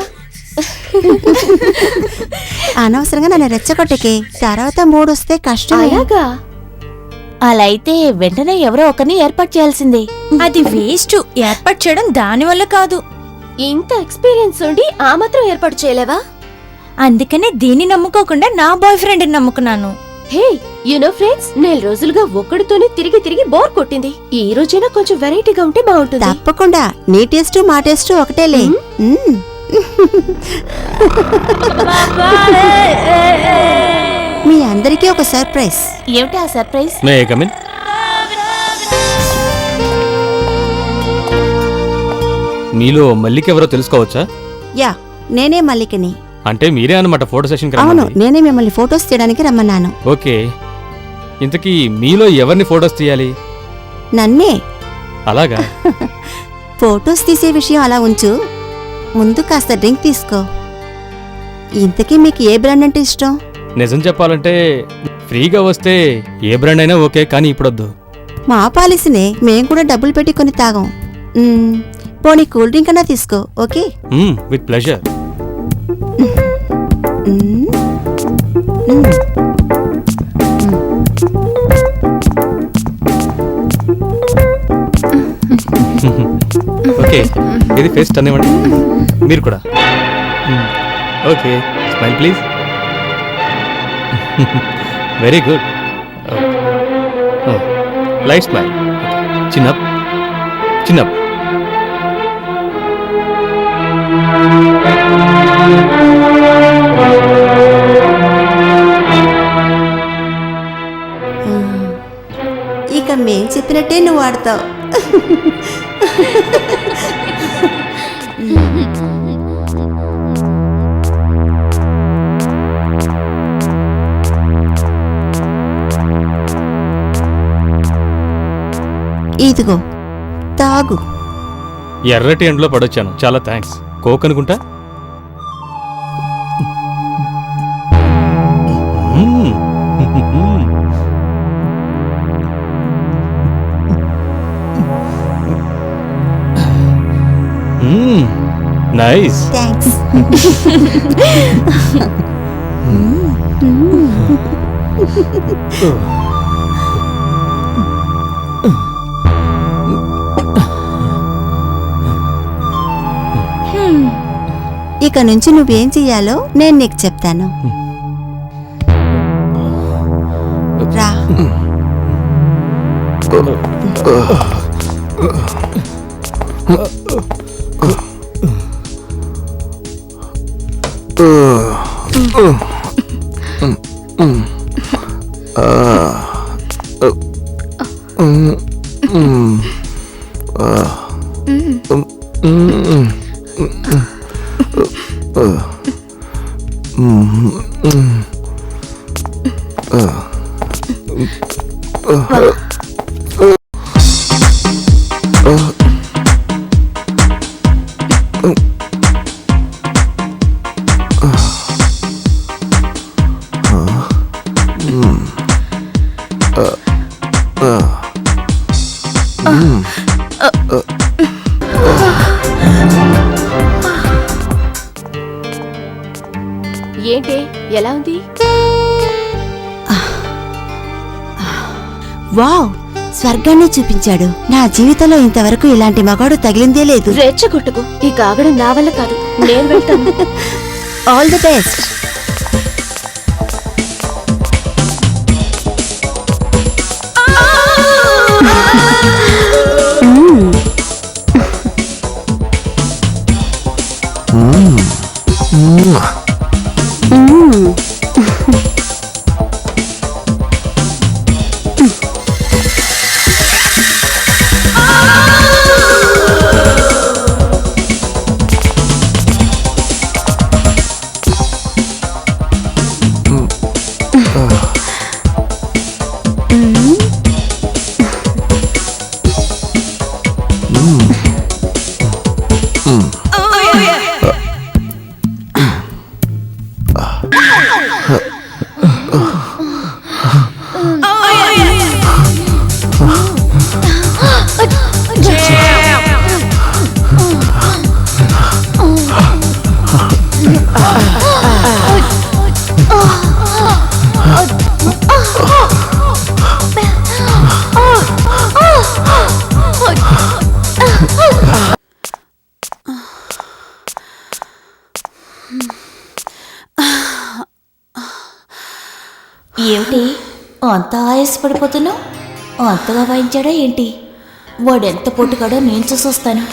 అనవసరంగా నన్ను రెచ్చగొట్టకే, తర్వాత మూడొస్తే కష్టం. అలాగా? అలా అయితే వెంటనే ఎవరో ఒకరిని ఏర్పాటు చేయాల్సిందే. అది వేస్ట్. ఏర్పాటు చేయడం దాని వల్ల కాదు. ఇంత ఎక్స్పీరియన్స్ ఉండి ఆ మాత్రం ఏర్పాటు చేయలేవా? అందుకనే దీన్ని నమ్ముకోకుండా నా బాయ్ ఫ్రెండ్ నమ్ముకున్నాను. హే యునో ఫ్రెండ్స్, 4 రోజులుగా ఒక్కడితోనే తిరిగి తిరిగి బోర్ కొట్టింది. ఈ రోజైనా కొంచెం వెరైటీగా ఉంటే బాగుంటుంది. తప్పకుండా నీ టేస్ట్ మా టేస్ట్ ఒకటేలే. మీ అందరికీ ఒక సర్ప్రైజ్. ఏమిటి ఆ సర్ప్రైజ్? May come in. మీలో మల్లికెవరో తెలుసుకోవచ్చా? యా, నేనే మల్లికని. అంటే మీరే అన్నమాట ఫోటో సెషన్ అవును, నేనే మిమ్మల్ని ఫొటోస్ తీయడానికి రమ్మన్నాను. ఓకే, ఇంతకీ మీలో ఎవరిని ఫోటోస్ తీయాలి? నన్నే. అలాగా? ఫొటోస్ తీసే విషయం అలా ఉంచు, ముందు కాస్త డ్రింక్ తీసుకో. ఇంతకీ మీకు ఏ బ్రాండ్ అంటే ఇష్టం? నిజం చెప్పాలంటే ఫ్రీగా వస్తే ఏ బ్రాండ్ అయినా ఓకే, కానీ ఇప్పుడొద్దు. మా పాలసీనే, మేం కూడా డబ్బులు పెట్టి కొని తాగం. పోనీ కూల్ డ్రింక్ అన్నా తీసుకో. ఓకే? With pleasure. ఓకే, ఇది ఫేస్ టర్న్ ఇవ్వండి. మీరు కూడా. Okay, smile please. Very good. Light smile. Chin up chin up. ఇక మేం చెప్పినట్టే నువ్వు ఆడతావు. ఇదిగో తాగు. ఎర్రటి ఎండలో పడొచ్చాను, చాలా థ్యాంక్స్. కోక్ అనుకుంటా. నైస్. థ్యాంక్స్. ఇక నుంచి నువ్వేం చెయ్యాలో నేను నీకు చెప్తాను. రా. ఏంటి, ఎలా ఉంది? వావ్, స్వర్గాన్ని చూపించాడు. నా జీవితంలో ఇంతవరకు ఇలాంటి మగాడు తగిలిందే లేదు. రెచ్చగొట్టుకు, ఈ కాగడం నా వల్ల కాదు, నేను వెళ్తాను. All the best. అంత ఆయాసపడిపోతున్నావు? అంతగా వాయించాడా ఏంటి? వాడెంత పొట్టుగాడో నేను చూసొస్తాను.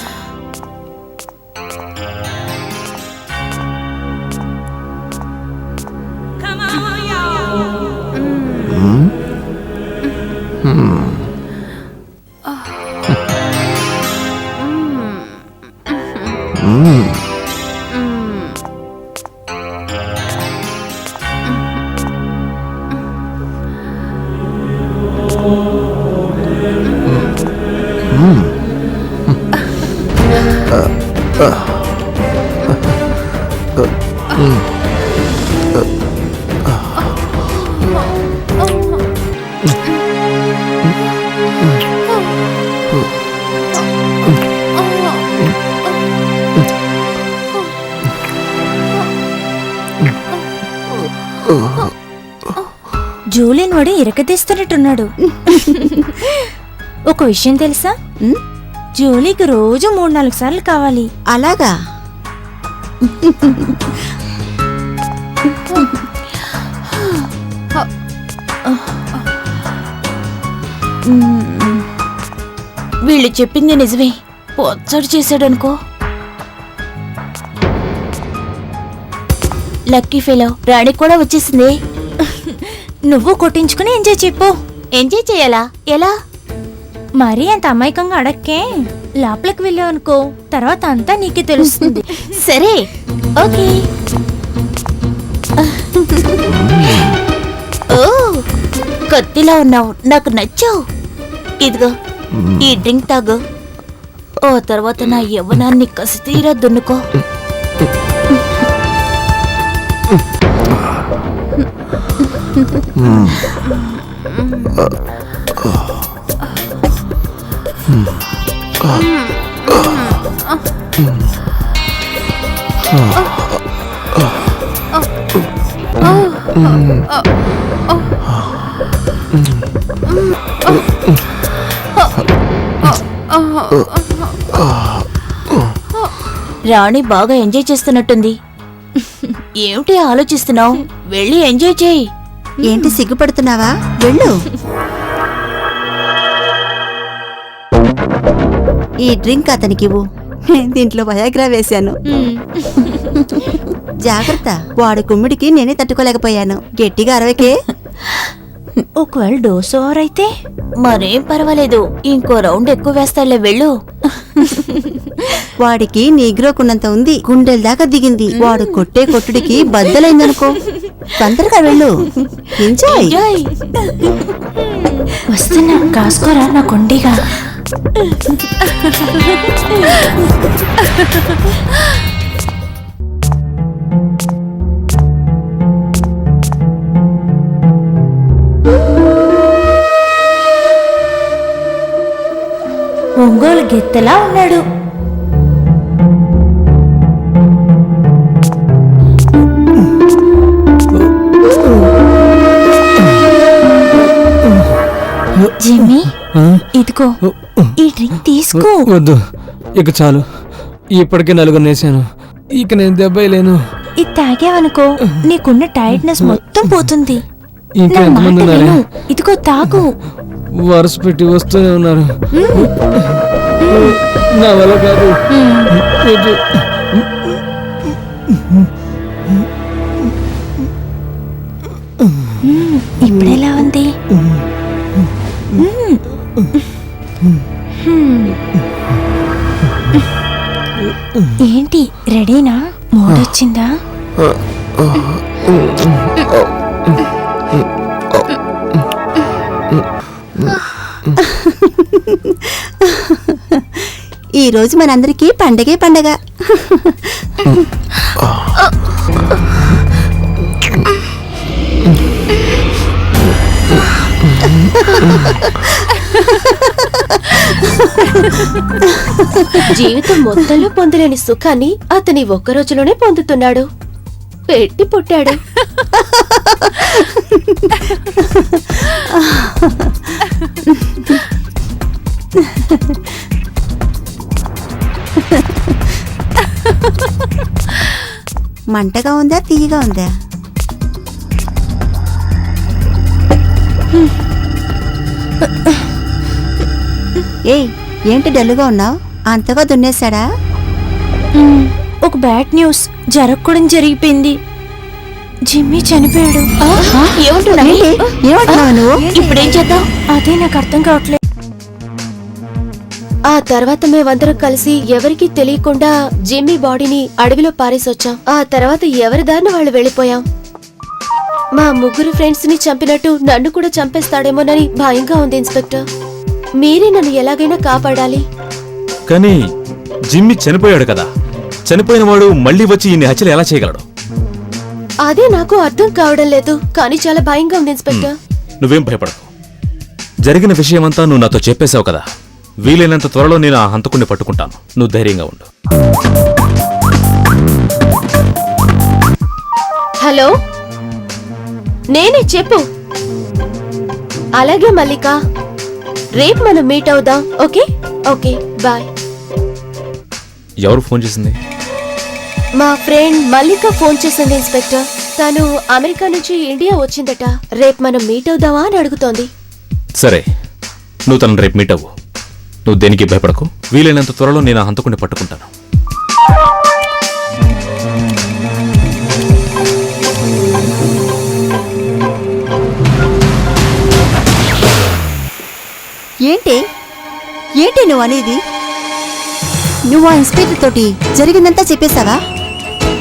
జూలియన్ వాడు ఇరకతీస్తున్నట్టున్నాడు. ఒక విషయం తెలుసా? జూలీకి రోజు 3-4 సార్లు కావాలి. అలాగా? వీళ్ళు చెప్పింది నిజమే. పొచ్చడు చేశాడనుకో. లక్కీ ఫెలో, రాణి కూడా వచ్చేసింది. నువ్వు కొట్టించుకుని ఎంజాయ్ చెప్పు. ఎంజాయ్ చేయాలా? ఎలా? మరీ అంత అమాయకంగా అడక్కే. లోపలికి వెళ్ళావు అనుకో, తర్వాత అంతా నీకే తెలుస్తుంది. సరే, ఓకే. ఓ, కత్తిలా ఉన్నావు, నాకు నచ్చావు. ఇదిగో ఈ డ్రింక్ తాగు. ఓ తర్వాత నా యవ్వనాన్ని కసితీరా దున్నుకో. రాణి బాగా ఎంజాయ్ చేస్తున్నట్టుంది. ఏమిటి ఆలోచిస్తున్నావు? వెళ్ళి ఎంజాయ్ చేయి. ఏంటి సిగ్గుపడుతున్నావా? వెళ్ళు. ఈ డ్రింక్ అతనికివ్వు. దీంట్లో వయాగ్రా వేశాను. జాగ్రత్త, వాడు కుమ్మిడికి నేనే తట్టుకోలేకపోయాను. గట్టిగా అరవకే. ఒకవేళ డోస్ ఓవర్ అయితే మరేం పర్వాలేదు, ఇంకో రౌండ్ ఎక్కువ వేస్తాడులే. వెళ్ళు. వాడికి నీగ్రోకున్నంత ఉంది, గుండెల దాకా దిగింది. వాడు కొట్టే కొట్టుడికి బద్దలైందనుకో. తొందరగా వెళ్ళు. ఎంజాయ్. ఎంజాయ్. వస్తున్నా, కాసుకోరా నా కొండిగా. ఒంగోలు గెత్తలా ఉన్నాడు. జిమ్మీ, ఇదిగో ఈ డ్రింక్ తీసుకో. వద్దు, ఇక చాలు. ఇప్పటికే 4 నేసాను. ఇక నేను దెబ్బలేను. ఇది తాగావనుకో, నీకున్న టైర్డ్నెస్ మొత్తం పోతుంది. ఇంకా నా ఎంతమంది మాట ఉన్నారే? విను. ఇదిగో తాగు. వరుస పెట్టి వస్తూనే ఉన్నారు. నా వల్ల కాదు. వద్దు. ఇప్పుడెలా ఉంది? ఏంటి, రెడీనా? మూడొచ్చిందా? ఈ రోజు మనందరికీ పండగే పండగ. జీవితం మొత్తంలో పొందలేని సుఖాన్ని అతని ఒక్క రోజులోనే పొందుతున్నాడు. పెట్టి పుట్టాడు. మంటగా ఉందా, తీయగా ఉందా? ఏయ్ ఏంటి డల్లుగా ఉన్నావు? అంతగా దున్నేశాడా? ఒక బ్యాడ్ న్యూస్ జరగకూడదు జరిగిపోయింది. జిమ్మీ చనిపోయాడు. ఏమంటున్నావు? ఏంటి? ఏమంటున్నావు నువ్వు? ఇప్పుడేం చేద్దాం? అదే నాకు అర్థం కావట్లేదు. ఆ తర్వాత మేమందరం కలిసి ఎవరికీ తెలియకుండా జిమ్మీ బాడీని అడవిలో పారేసొచ్చాం. ఆ తర్వాత ఎవరి దారిన వాళ్ళు వెళ్ళిపోయాం. మా ముగ్గురు ఫ్రెండ్స్ ని చంపినట్టు నన్ను కూడా చంపేస్తాడేమోనని భయంగా ఉంది ఇన్స్పెక్టర్. మీరే నన్ను ఎలాగైనా కాపాడాలి. కానీ జిమ్మి చనిపోయాడు కదా, చనిపోయిన వాడు మళ్ళీ వచ్చి ఇన్ని హత్యలు ఎలా చేయగలడు? అదే నాకు అర్థం కావడం లేదు, కానీ చాలా భయంగా ఉంది ఇన్స్పెక్టర్. నువ్వేం భయపడకు. జరిగిన విషయమంతా నువ్వు నాతో చెప్పేశావు కదా, వీలైనంత త్వరలో నేను ఆ హంతకుణ్ణి పట్టుకుంటాను. నువ్వు ధైర్యంగా ఉండు. హలో, నేనే, చెప్పు. అలాగే మల్లిక, రేపు మనం మీట్ అవుదాం. Okay okay, bye. ఎవరు ఫోన్ చేసింది? మా ఫ్రెండ్ మల్లిక ఫోన్ చేసింది ఇన్స్పెక్టర్. తను అమెరికా నుంచి ఇండియా వచ్చిందట. రేపు మనం మీట్ అవుదామా అని అడుగుతోంది. సరే, నువ్వు తనను రేపు మీట్ అవ్వు. నువ్వు దేనికి భయపడకు. వీలైనంత త్వరలో నేను ఆ హంతకుణ్ణి పట్టుకుంటాను. ఏంటి ఏంటి నువ్వు అనేది? నువ్వు ఆ ఇన్స్పెక్టర్ తోటి జరిగిందంతా చెప్పేశావా?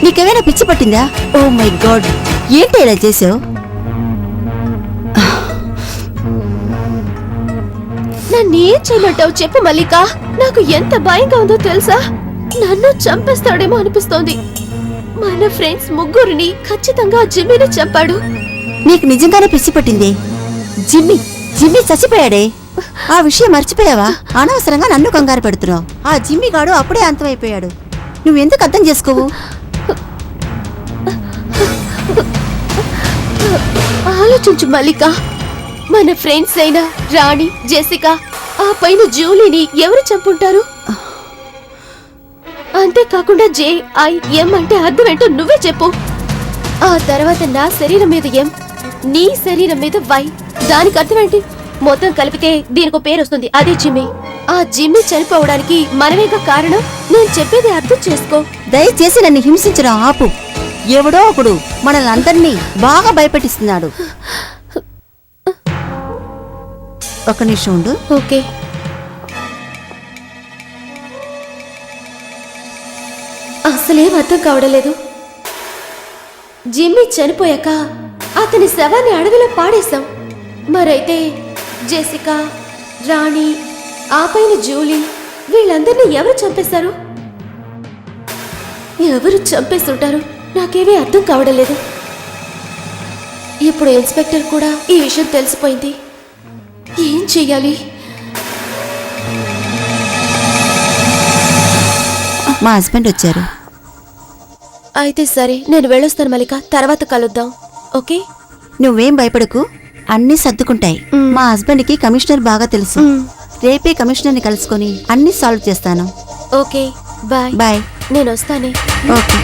నీకేమైనా పిచ్చి పట్టిందా? ఓ మై గాడ్, ఏంటి ఇలా చేసావు? నన్ను ఏం చేయమంటావు చెప్పు మల్లిక. నాకు ఎంత భయంగా ఉందో తెలుసా? నన్ను చంపేస్తాడేమో అనిపిస్తోంది. మన ఫ్రెండ్స్ ముగ్గురిని ఖచ్చితంగా జిమ్మీని చంపాడు. నీకు నిజంగానే పిచ్చి పట్టింది. జిమ్మీ జిమ్మీ చచ్చిపోయాడే. ఆ విషయం మర్చిపోయావా? అనవసరంగా నన్ను కంగారు పెడుతున్నావు. ఆ జిమ్మీ గాడు అప్పుడే అంతమైపోయాడు. నువ్వెందుకు అర్థం చేసుకోవు? ఆలోచించు మల్లిక. మన ఫ్రెండ్స్ అయిన రాణి, జెసికా, ఆ పైన జూలీని ఎవరు చంపుంటారు? అంతేకాకుండా JIM అంటే అర్థం ఏంటో నువ్వే చెప్పు. ఆ తర్వాత నా శరీరం మీద M, నీ శరీరం మీద Y. దానికి అర్థం ఏంటి? మొత్తం కలిపితే దీనికో పేరు వస్తుంది, అదే జిమ్మీ. ఆ జిమ్మీ చనిపోవడానికి మనమేగా కారణం. నేను చెప్పేది అర్థం చేసుకో. దయచేసి నన్ను హింసించడం ఆపు. ఎవడో ఒకడు మనల్ని అందరినీ బాగా భయపెట్టిస్తున్నాడు. ఒక నిమిషం ఉండు. ఓకే. అసలేం అర్థం కావడం లేదు. జిమ్మీ చనిపోయాక అతని శవాన్ని అడవిలో పాడేశాం. మరైతే జెసికా, రాణి, ఆ పైన జూలీ, వీళ్ళందరినీ ఎవరు చంపేశారు? ఎవరు చంపేస్తుంటారు? నాకేమీ అర్థం కావడం లేదు. ఇప్పుడు ఇన్స్పెక్టర్ కూడా ఈ విషయం తెలిసిపోయింది. ఏం చెయ్యాలి? మా హస్బెండ్ వచ్చారు. అయితే సరే, నేను వెళ్ళొస్తాను మల్లిక. తర్వాత కలుద్దాం. ఓకే? నువ్వేం భయపడకు, అన్నీ సర్దుకుంటాయి. మా హస్బెండ్కి కమిషనర్ బాగా తెలుసు. రేపే కమిషనర్ని కలుసుకొని అన్నీ సాల్వ్ చేస్తాను. Okay, bye. బాయ్. నేను వస్తానే. ఓకే.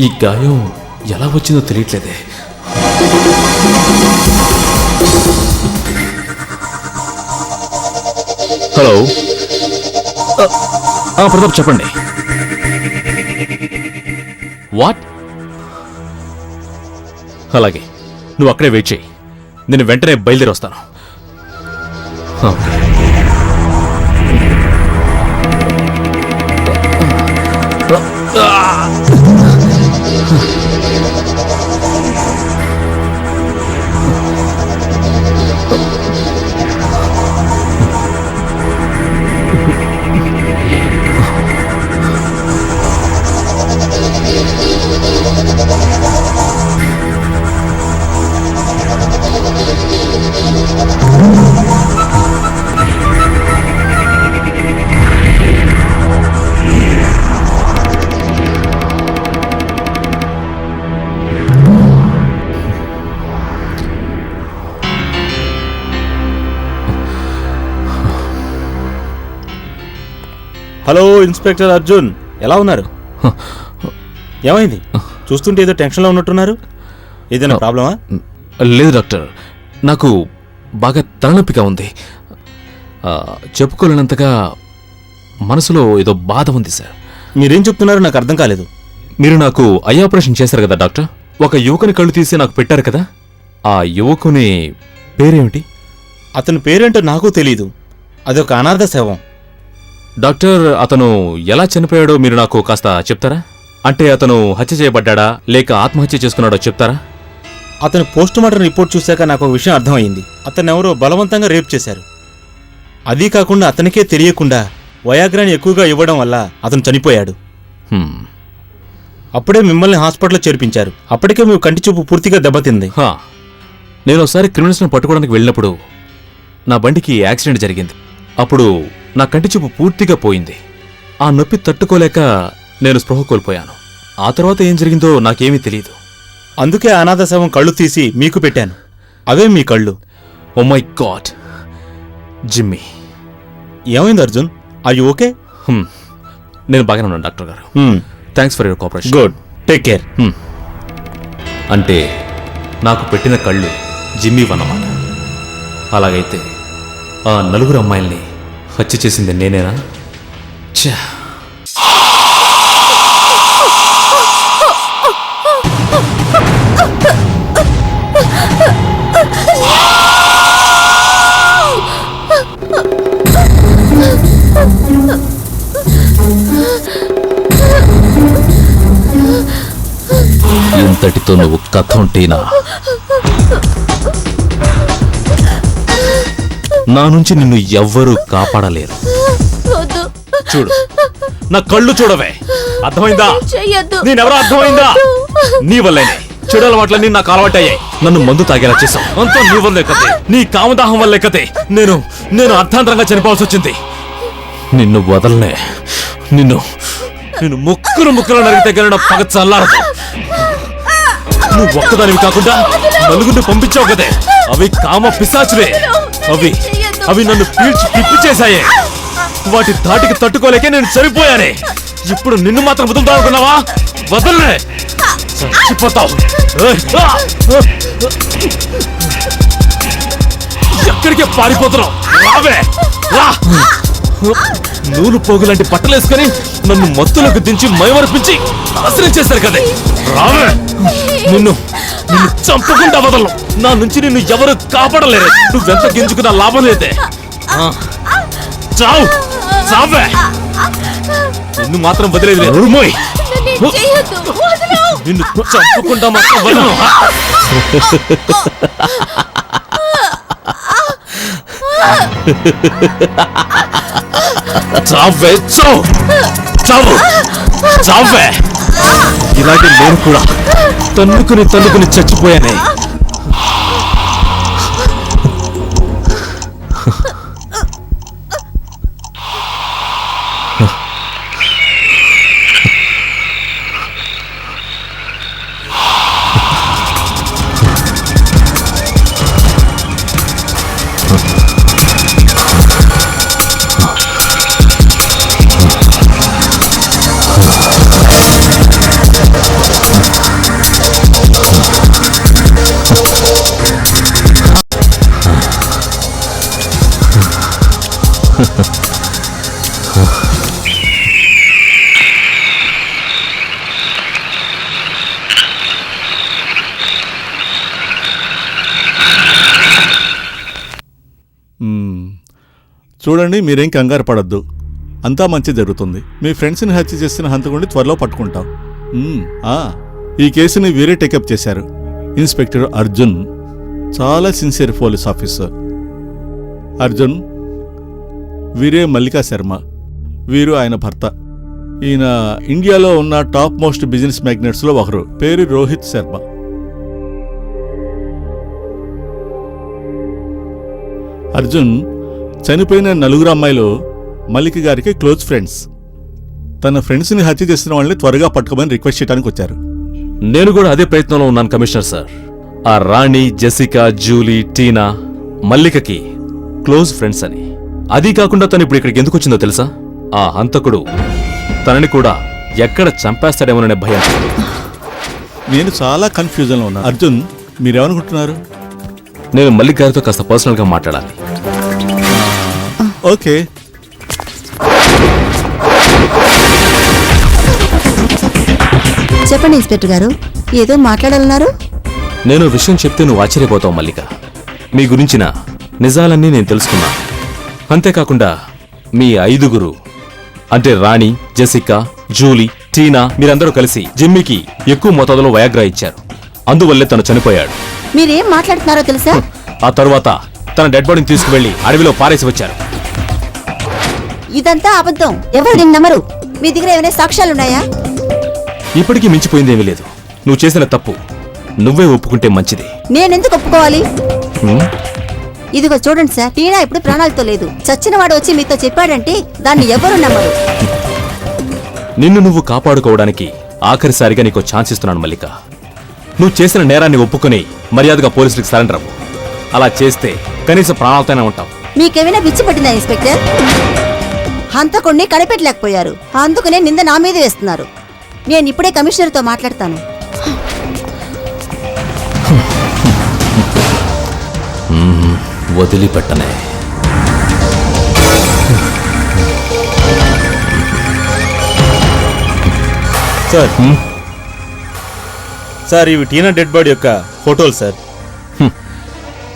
ఈ గాయం ఎలా వచ్చిందో తెలియట్లేదే. హలో, ప్రతాప్ చెప్పండి. వాట్? అలాగే, నువ్వు అక్కడే వెయిట్ చేయి. నేను వెంటనే బయలుదేరి వస్తాను. ఓకే. హలో ఇన్స్పెక్టర్ అర్జున్, ఎలా ఉన్నారు? ఏమైంది? చూస్తుంటే ఏదో టెన్షన్లో ఉన్నట్టున్నారు. ఏదైనా ప్రాబ్లమా? లేదు డాక్టర్, నాకు బాగా తలనొప్పిగా ఉంది. చెప్పుకోలేనంతగా మనసులో ఏదో బాధ ఉంది సార్. మీరేం చెప్తున్నారో నాకు అర్థం కాలేదు. మీరు నాకు ఐ ఆపరేషన్ చేశారు కదా డాక్టర్. ఒక యువకుని కళ్ళు తీసి నాకు పెట్టారు కదా, ఆ యువకుని పేరేమిటి? అతని పేరేంటో నాకు తెలీదు. అదొక అనాథ శవం. డాక్టర్, అతను ఎలా చనిపోయాడో మీరు నాకు కాస్త చెప్తారా? అంటే అతను హత్య చేయబడ్డాడా లేక ఆత్మహత్య చేసుకున్నాడో చెప్తారా? అతని పోస్టుమార్టం రిపోర్ట్ చూశాక నాకు ఒక విషయం అర్థమైంది. అతను ఎవరో బలవంతంగా రేప్ చేశారు. అదీ కాకుండా అతనికే తెలియకుండా వయాగ్రాని ఎక్కువగా ఇవ్వడం వల్ల అతను చనిపోయాడు. హ్మ్. అప్పుడే మిమ్మల్ని హాస్పిటల్లో చేర్పించారు. అప్పటికే మీ కంటి చూపు పూర్తిగా దెబ్బతింది. నేను ఒకసారి క్రిమినల్స్ని పట్టుకోవడానికి వెళ్ళినప్పుడు నా బండికి యాక్సిడెంట్ జరిగింది. అప్పుడు నా కంటి చూపు పూర్తిగా పోయింది. ఆ నొప్పి తట్టుకోలేక నేను స్పృహ కోల్పోయాను. ఆ తర్వాత ఏం జరిగిందో నాకేమీ తెలియదు. అందుకే అనాథ శవం కళ్ళు తీసి మీకు పెట్టాను. అవే మీ కళ్ళు. Oh my god, Jimmy. ఏమైంది అర్జున్? Are you okay? నేను బాగానే ఉన్నాను డాక్టర్ గారు. Thanks for your cooperation. Good, take care. అంటే నాకు పెట్టిన కళ్ళు జిమ్మీవన్నమాట. అలాగైతే ఆ నలుగురు అమ్మాయిల్ని హత్య చేసింది నేనేనా? ఛా! ఇంతటితో నువ్వు కథ ఉంటేనా? నా నుంచి నిన్ను ఎవ్వరూ కాపాడలేరు. చూడు, నా కళ్ళు చూడవే. అర్థమైందా? నేనెవరో అర్థమైందా? నీ వల్లేనే చెడు అలవాట్లన్నీ నాకు అలవాటయ్యాయి. నన్ను మందు తాగేలా చేశావు. అంతా నీ వల్లే కదే, నీ కామదాహం వల్లే కదే నేను అర్థాంతరంగా చనిపోవాల్సి వచ్చింది. నిన్ను వదలనే. నిన్ను ముక్కలు నరిగితే గల పగ చల్లారదు. నువ్వు ఒక్కదానివి కాకుండా నలుగురిని పంపించావు కదే, అవి కామ పిశాచులే. అవి నన్ను పీల్చి పిప్పి చేశాయే. వాటి ధాటికి తట్టుకోలేకే నేను చనిపోయానే. ఇప్పుడు నిన్ను మాత్రం వదులుతావు అనుకున్నావా? వదలనే, చచ్చిపోతావు. ఎక్కడికే పారిపోతున్నావు? రావే, రా. నూలు పోగులాంటి బట్టలేసుకొని నన్ను మత్తులకు దించి మైమర్పించి నాశనం చేశారు కదే. రావే, నిన్ను చంపకుండా వదలను. నా నుంచి నిన్ను ఎవరు కాపాడలేరు. నువ్వెంత గింజుకున్నా లాభం లేదే. చావు, చావే. నిన్ను మాత్రం వదిలేదు. నిన్ను చంపకుండా మాత్రం వదలను. చావే, చావు, చావే. ఇలాంటి నేను కూడా తన్నుకుని చచ్చిపోయానే. చూడండి, మీరేం కంగారు పడద్దు. అంతా మంచి జరుగుతుంది. మీ ఫ్రెండ్స్ని హత్య చేసిన హంతకుడిని త్వరలో పట్టుకుంటాం. ఈ కేసుని వీరే టేకప్ చేశారు. ఇన్స్పెక్టర్ అర్జున్ చాలా సిన్సియర్ పోలీస్ ఆఫీసర్. అర్జున్, వీరే మల్లికా శర్మ. వీరు ఆయన భర్త. ఈయన ఇండియాలో ఉన్న టాప్ మోస్ట్ బిజినెస్ మ్యాగ్నెట్స్లో ఒకరు. పేరు రోహిత్ శర్మ. అర్జున్ చనిపోయిన నలుగురు అమ్మాయిలు మల్లిక గారికి క్లోజ్ ఫ్రెండ్స్. తన ఫ్రెండ్స్ని హత్య చేసిన వాళ్ళని త్వరగా పట్టుకోమని రిక్వెస్ట్ చేయడానికి వచ్చారు. నేను కూడా అదే ప్రయత్నంలో ఉన్నాను కమిషనర్ సార్. ఆ రాణి, జెసికా, జూలీ, టీనా మల్లికకి క్లోజ్ ఫ్రెండ్స్ అని. అదీ కాకుండా తను ఇప్పుడు ఇక్కడికి ఎందుకు వచ్చిందో తెలుసా? ఆ హంతకుడు తనని కూడా ఎక్కడ చంపేస్తాడేమోననే భయం. నేను చాలా కన్ఫ్యూజన్లో ఉన్నా. అర్జున్, మీరేమనుకుంటున్నారు? నేను మల్లిక్ గారితో కాస్త పర్సనల్గా మాట్లాడాలి. ఓకే. చెప్పండి ఇన్స్పెక్టర్ గారు, ఏదో మాట్లాడాలన్నారు. నేను విషయం చెప్తే నువ్వు ఆశ్చర్యపోతావు మల్లిక. మీ గురించిన నిజాలన్నీ నేను తెలుసుకున్నా. అంతేకాకుండా మీ 5గురు అంటే రాణి, జెసికా, జూలీ, టీనా మీరందరూ కలిసి జిమ్మీకి ఎక్కువ మోతాదులో వయాగ్రా ఇచ్చారు. అందువల్లే తను చనిపోయాడు. మీరేం మాట్లాడుతున్నారో తెలుసా? ఆ తరువాత తన డెడ్ బాడీని తీసుకువెళ్లి అడవిలో పారేసి వచ్చారు. ఇదంతా అబద్ధం. ఎవరు దీన్ని నమ్మరు. మీ దగ్గర ఏమైనా సాక్ష్యాలున్నాయా? ఇప్పటికీ మించిపోయిందేమీ లేదు. నువ్వు చేసిన తప్పు నువ్వే ఒప్పుకుంటే మంచిది. నేనెందుకు ఒప్పుకోవాలి? హ్మ్? ఇదిగో చూడండి సార్, టీనా ఇప్పుడు ప్రాణాలతో లేదు. చచ్చినవాడు వచ్చి మీతో చెప్పాడంటే దాన్ని ఎవరు నమ్మరు. నిన్ను నువ్వు కాపాడుకోవడానికి ఆఖరిసారిగా నీకు ఛాన్స్ ఇస్తున్నాను మల్లిక. నువ్వు చేసిన నేరాన్ని ఒప్పుకొని మర్యాదగా పోలీసులకు సరెండర్ అవ్వు. అలా చేస్తే కనీసం ప్రాణాలతోనే ఉంటావు. మీకేమైనా పిచ్చి పట్టిందా ఇన్స్పెక్టర్? హంతకుణ్ణి కనిపెట్టలేకపోయారు, అందుకనే నింద నా మీద వేస్తున్నారు. నేను ఇప్పుడే కమిషనర్తో మాట్లాడతాను. వదిలిపెట్టనే. సార్ సార్ ఇవి టీనా డెడ్ బాడీ యొక్క ఫోటోలు సార్.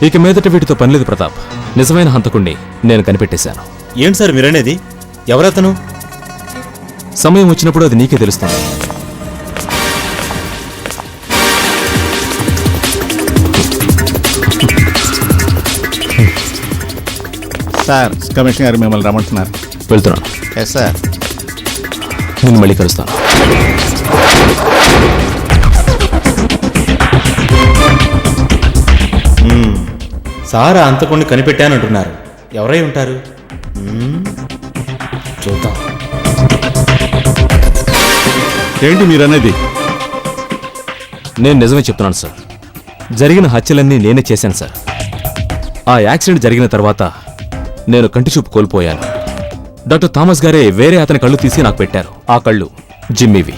ఇక మీదట వీటితో పనిలేదు ప్రతాప్. నిజమైన హంతకుణ్ణి నేను కనిపెట్టేశాను. ఏంటి సార్ మీరనేది? ఎవరతను? సమయం వచ్చినప్పుడు అది నీకే తెలుస్తుంది. సార్, కమిషనర్ గారు మిమ్మల్ని రమ్మంటున్నారు. వెళ్తున్నాను. Yes sir. నేను మళ్ళీ కలుస్తాను. సార్ అంతకుండా కనిపెట్టానంటున్నారు. ఎవరై ఉంటారు? చూద్దాం. ఏంటి మీరనేది? నేను నిజమే చెప్తున్నాను సార్. జరిగిన హత్యలన్నీ నేనే చేశాను సార్. ఆ యాక్సిడెంట్ జరిగిన తర్వాత నేను కంటిచూపు కోల్పోయాను. డాక్టర్ థామస్ గారే వేరే అతని కళ్ళు తీసి నాకు పెట్టారు. ఆ కళ్ళు జిమ్మీవి.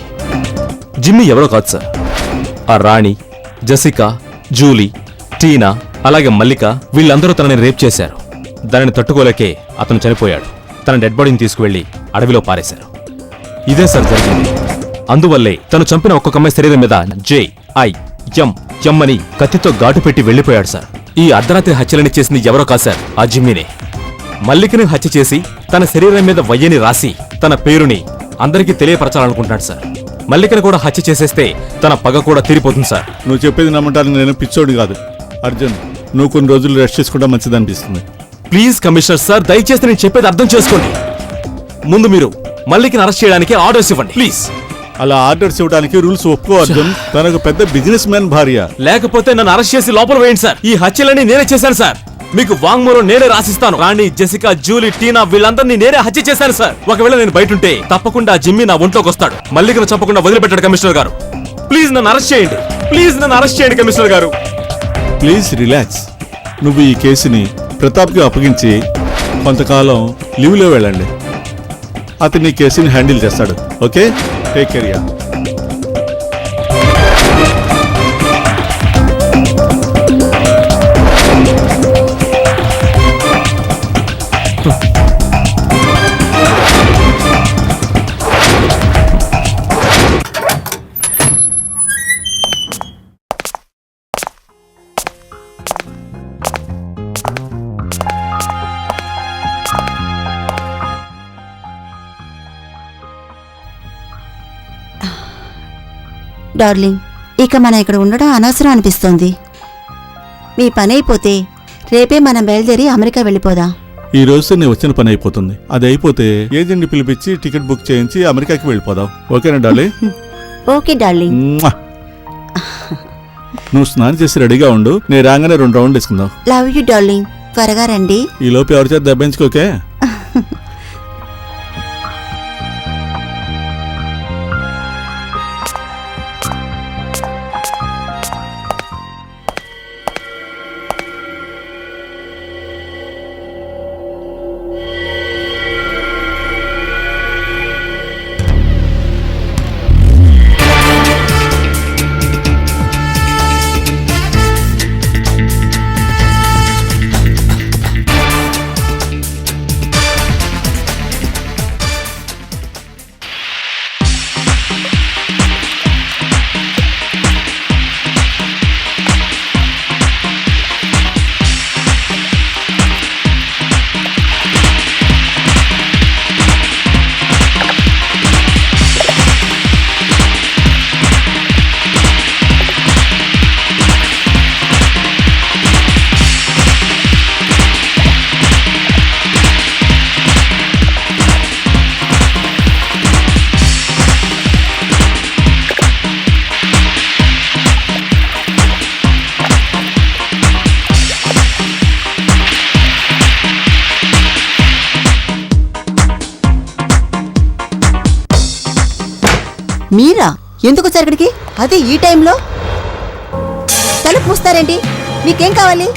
జిమ్మీ ఎవరో కాదు సార్. ఆ రాణి, జెసికా, జూలీ, టీనా అలాగే మల్లిక వీళ్ళందరూ తనని రేప్ చేశారు. దానిని తట్టుకోలేకే అతను చనిపోయాడు. తన డెడ్ బాడీని తీసుకువెళ్లి అడవిలో పారేశారు. ఇదే సార్ జరిగింది. అందువల్లే తను చంపిన ఒక్కొక్క అమ్మాయి శరీరం మీద JIM అని కత్తితో ఘాటు పెట్టి వెళ్లిపోయాడు సార్. ఈ అర్ధరాత్రి హత్యలని చేసింది ఎవరో కాదు సార్, ఆ జిమ్మీనే. మల్లికని హత్య చేసి తన శరీరం మీద వయ్యని రాసి తన పేరుని అందరికీ తెలియపరచాలనుకుంటున్నాడు సార్. మల్లికని కూడా హత్య చేసేస్తే తన పగ కూడా తీరిపోతుంది సార్. నువ్వు చెప్పేది నమ్మటానికి నేను పిచ్చోడు కాదు. అర్జున్, నువ్వు కొన్ని రోజులు రెస్ట్ చేసుకుంటా మంచిది అనిపిస్తుంది. ప్లీజ్ కమిషనర్ సార్, దయచేసి నేను చెప్పేది అర్థం చేసుకోండి. ముందు మీరు మల్లికని అరెస్ట్ చేయడానికి ఆర్డర్స్ ఇవ్వండి ప్లీజ్. అలా ఆర్డర్స్ ఇవ్వడానికి రూల్స్ ఒప్పుకో అర్జున్. తనకు పెద్ద బిజినెస్ మ్యాన్ భార్య. లేకపోతే నన్ను అరెస్ట్ చేసి లోపల వేయండి సార్. ఈ హత్యలన్నీ నేనే చేశాను సార్. మీకు వాంగ్మూలం నేనే రాసిస్తాను. రాణి, జెసికా, జూలీ, టీనా వీళ్ళందరినీ నేనే హత్య చేశాను సార్. ఒకవేళ నేను బయటుంటే తప్పకుండా జిమ్మీ నా ఒంట్లోకి వస్తాడు. మల్లికను చంపకుండా వదిలిపెట్టాడు కమిషనర్ గారు. ప్లీజ్ నన్ను అరెస్ట్ చేయండి. ప్లీజ్ నన్ను అరెస్ట్ చేయండి కమిషనర్ గారు. Please relax. నువ్వు ఈ కేసుని ప్రతాప్కి అప్పగించి కొంతకాలం లీవ్లో వెళ్ళండి. అతని కేసుని హ్యాండిల్ చేస్తాడు. Okay, take care yeah. Darling, ఇక మనం ఇక్కడ ఉండడం అనవసరం అనిపిస్తోంది. మీ పని అయిపోతే రేపే మనం బయలుదేరి అమెరికా వెళ్ళిపోదాం. ఈ రోజు నేను వచ్చిన పని అయిపోతుంది. అది అయిపోతే ఏజెంట్ని పిలిపించి టికెట్ బుక్ చేయించి అమెరికాకి వెళ్ళిపోదాం. ఓకేనా డార్లింగ్? Okay darling. మ్వా. నువ్వు స్నానం చేసి రెడీగా ఉండు. నేను రాగానే 2 రౌండ్లు వేసుకుందాం. Love you darling. త్వరగా రండి. ఈ లోపు ఎవరి చేత దెబ్బించుకోకే. మీరా ఎందుకు వచ్చారు ఇక్కడికి? అదే ఈ టైంలో తలుపు మూస్తారేంటి? మీకేం కావాలి?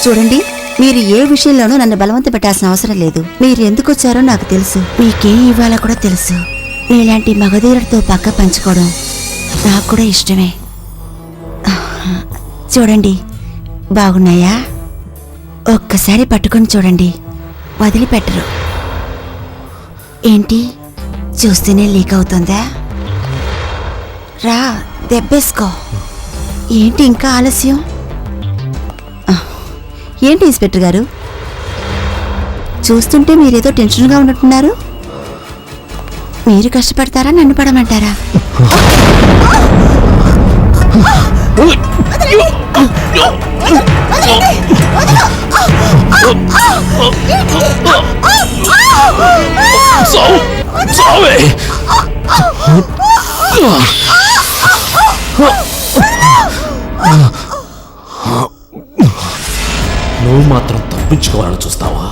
చూడండి, మీరు ఏ విషయంలోనూ నన్ను బలవంత పెట్టాల్సిన అవసరం లేదు. మీరు ఎందుకు వచ్చారో నాకు తెలుసు, మీకేం ఇవ్వాలో కూడా తెలుసు. మీలాంటి మగధీరుడితో పక్క పంచుకోవడం నాకు కూడా ఇష్టమే. చూడండి, బాగున్నాయా? ఒక్కసారి పట్టుకొని చూడండి, వదిలిపెట్టరు. ఏంటి, చూస్తేనే లీక్ అవుతుందా? రా, దెబ్బేసుకో. ఏంటి ఇంకా ఆలస్యం? ఏంటి ఇన్స్పెక్టర్ గారు, చూస్తుంటే మీరేదో టెన్షన్గా ఉన్నట్టున్నారు. మీరు కష్టపడతారా, నన్ను పడమంటారా? నువ్వు మాత్రం తప్పించుకోవాలని చూస్తావా?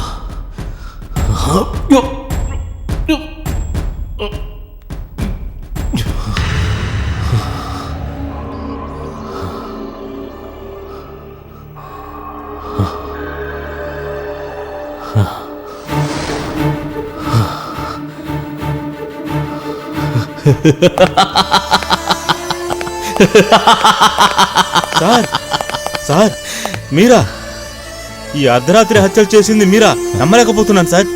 సార్, సార్, మీరా? ఈ అర్ధరాత్రి హత్యలు చేసింది మీరా? నమ్మలేకపోతున్నాను sir.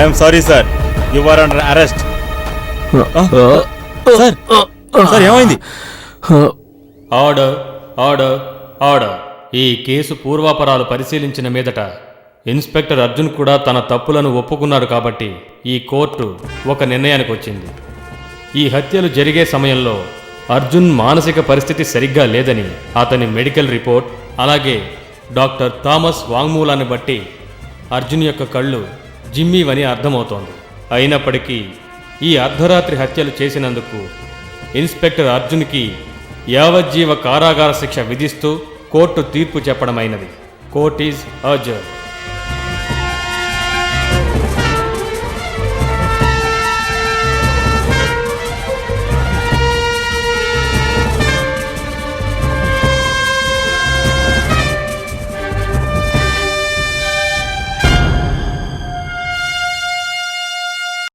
I'm sorry sir, you are under arrest. Sir, sir ఏమైంది? Order, order, order. ఈ కేసు పూర్వాపరాలు పరిశీలించిన మీదట ఇన్స్పెక్టర్ అర్జున్ కూడా తన తప్పులను ఒప్పుకున్నాడు కాబట్టి ఈ కోర్టు ఒక నిర్ణయానికి వచ్చింది. ఈ హత్యలు జరిగే సమయంలో అర్జున్ మానసిక పరిస్థితి సరిగ్గా లేదని అతని మెడికల్ రిపోర్ట్, అలాగే డాక్టర్ థామస్ వాంగ్మూలాన్ని బట్టి అర్జున్ యొక్క కళ్ళు జిమ్మీవని అర్థమవుతోంది. అయినప్పటికీ ఈ అర్ధరాత్రి హత్యలు చేసినందుకు ఇన్స్పెక్టర్ అర్జున్కి యావజ్జీవ కారాగార శిక్ష విధిస్తూ కోర్టు తీర్పు చెప్పడమైనది. Court is అడ్జర్న్డ్.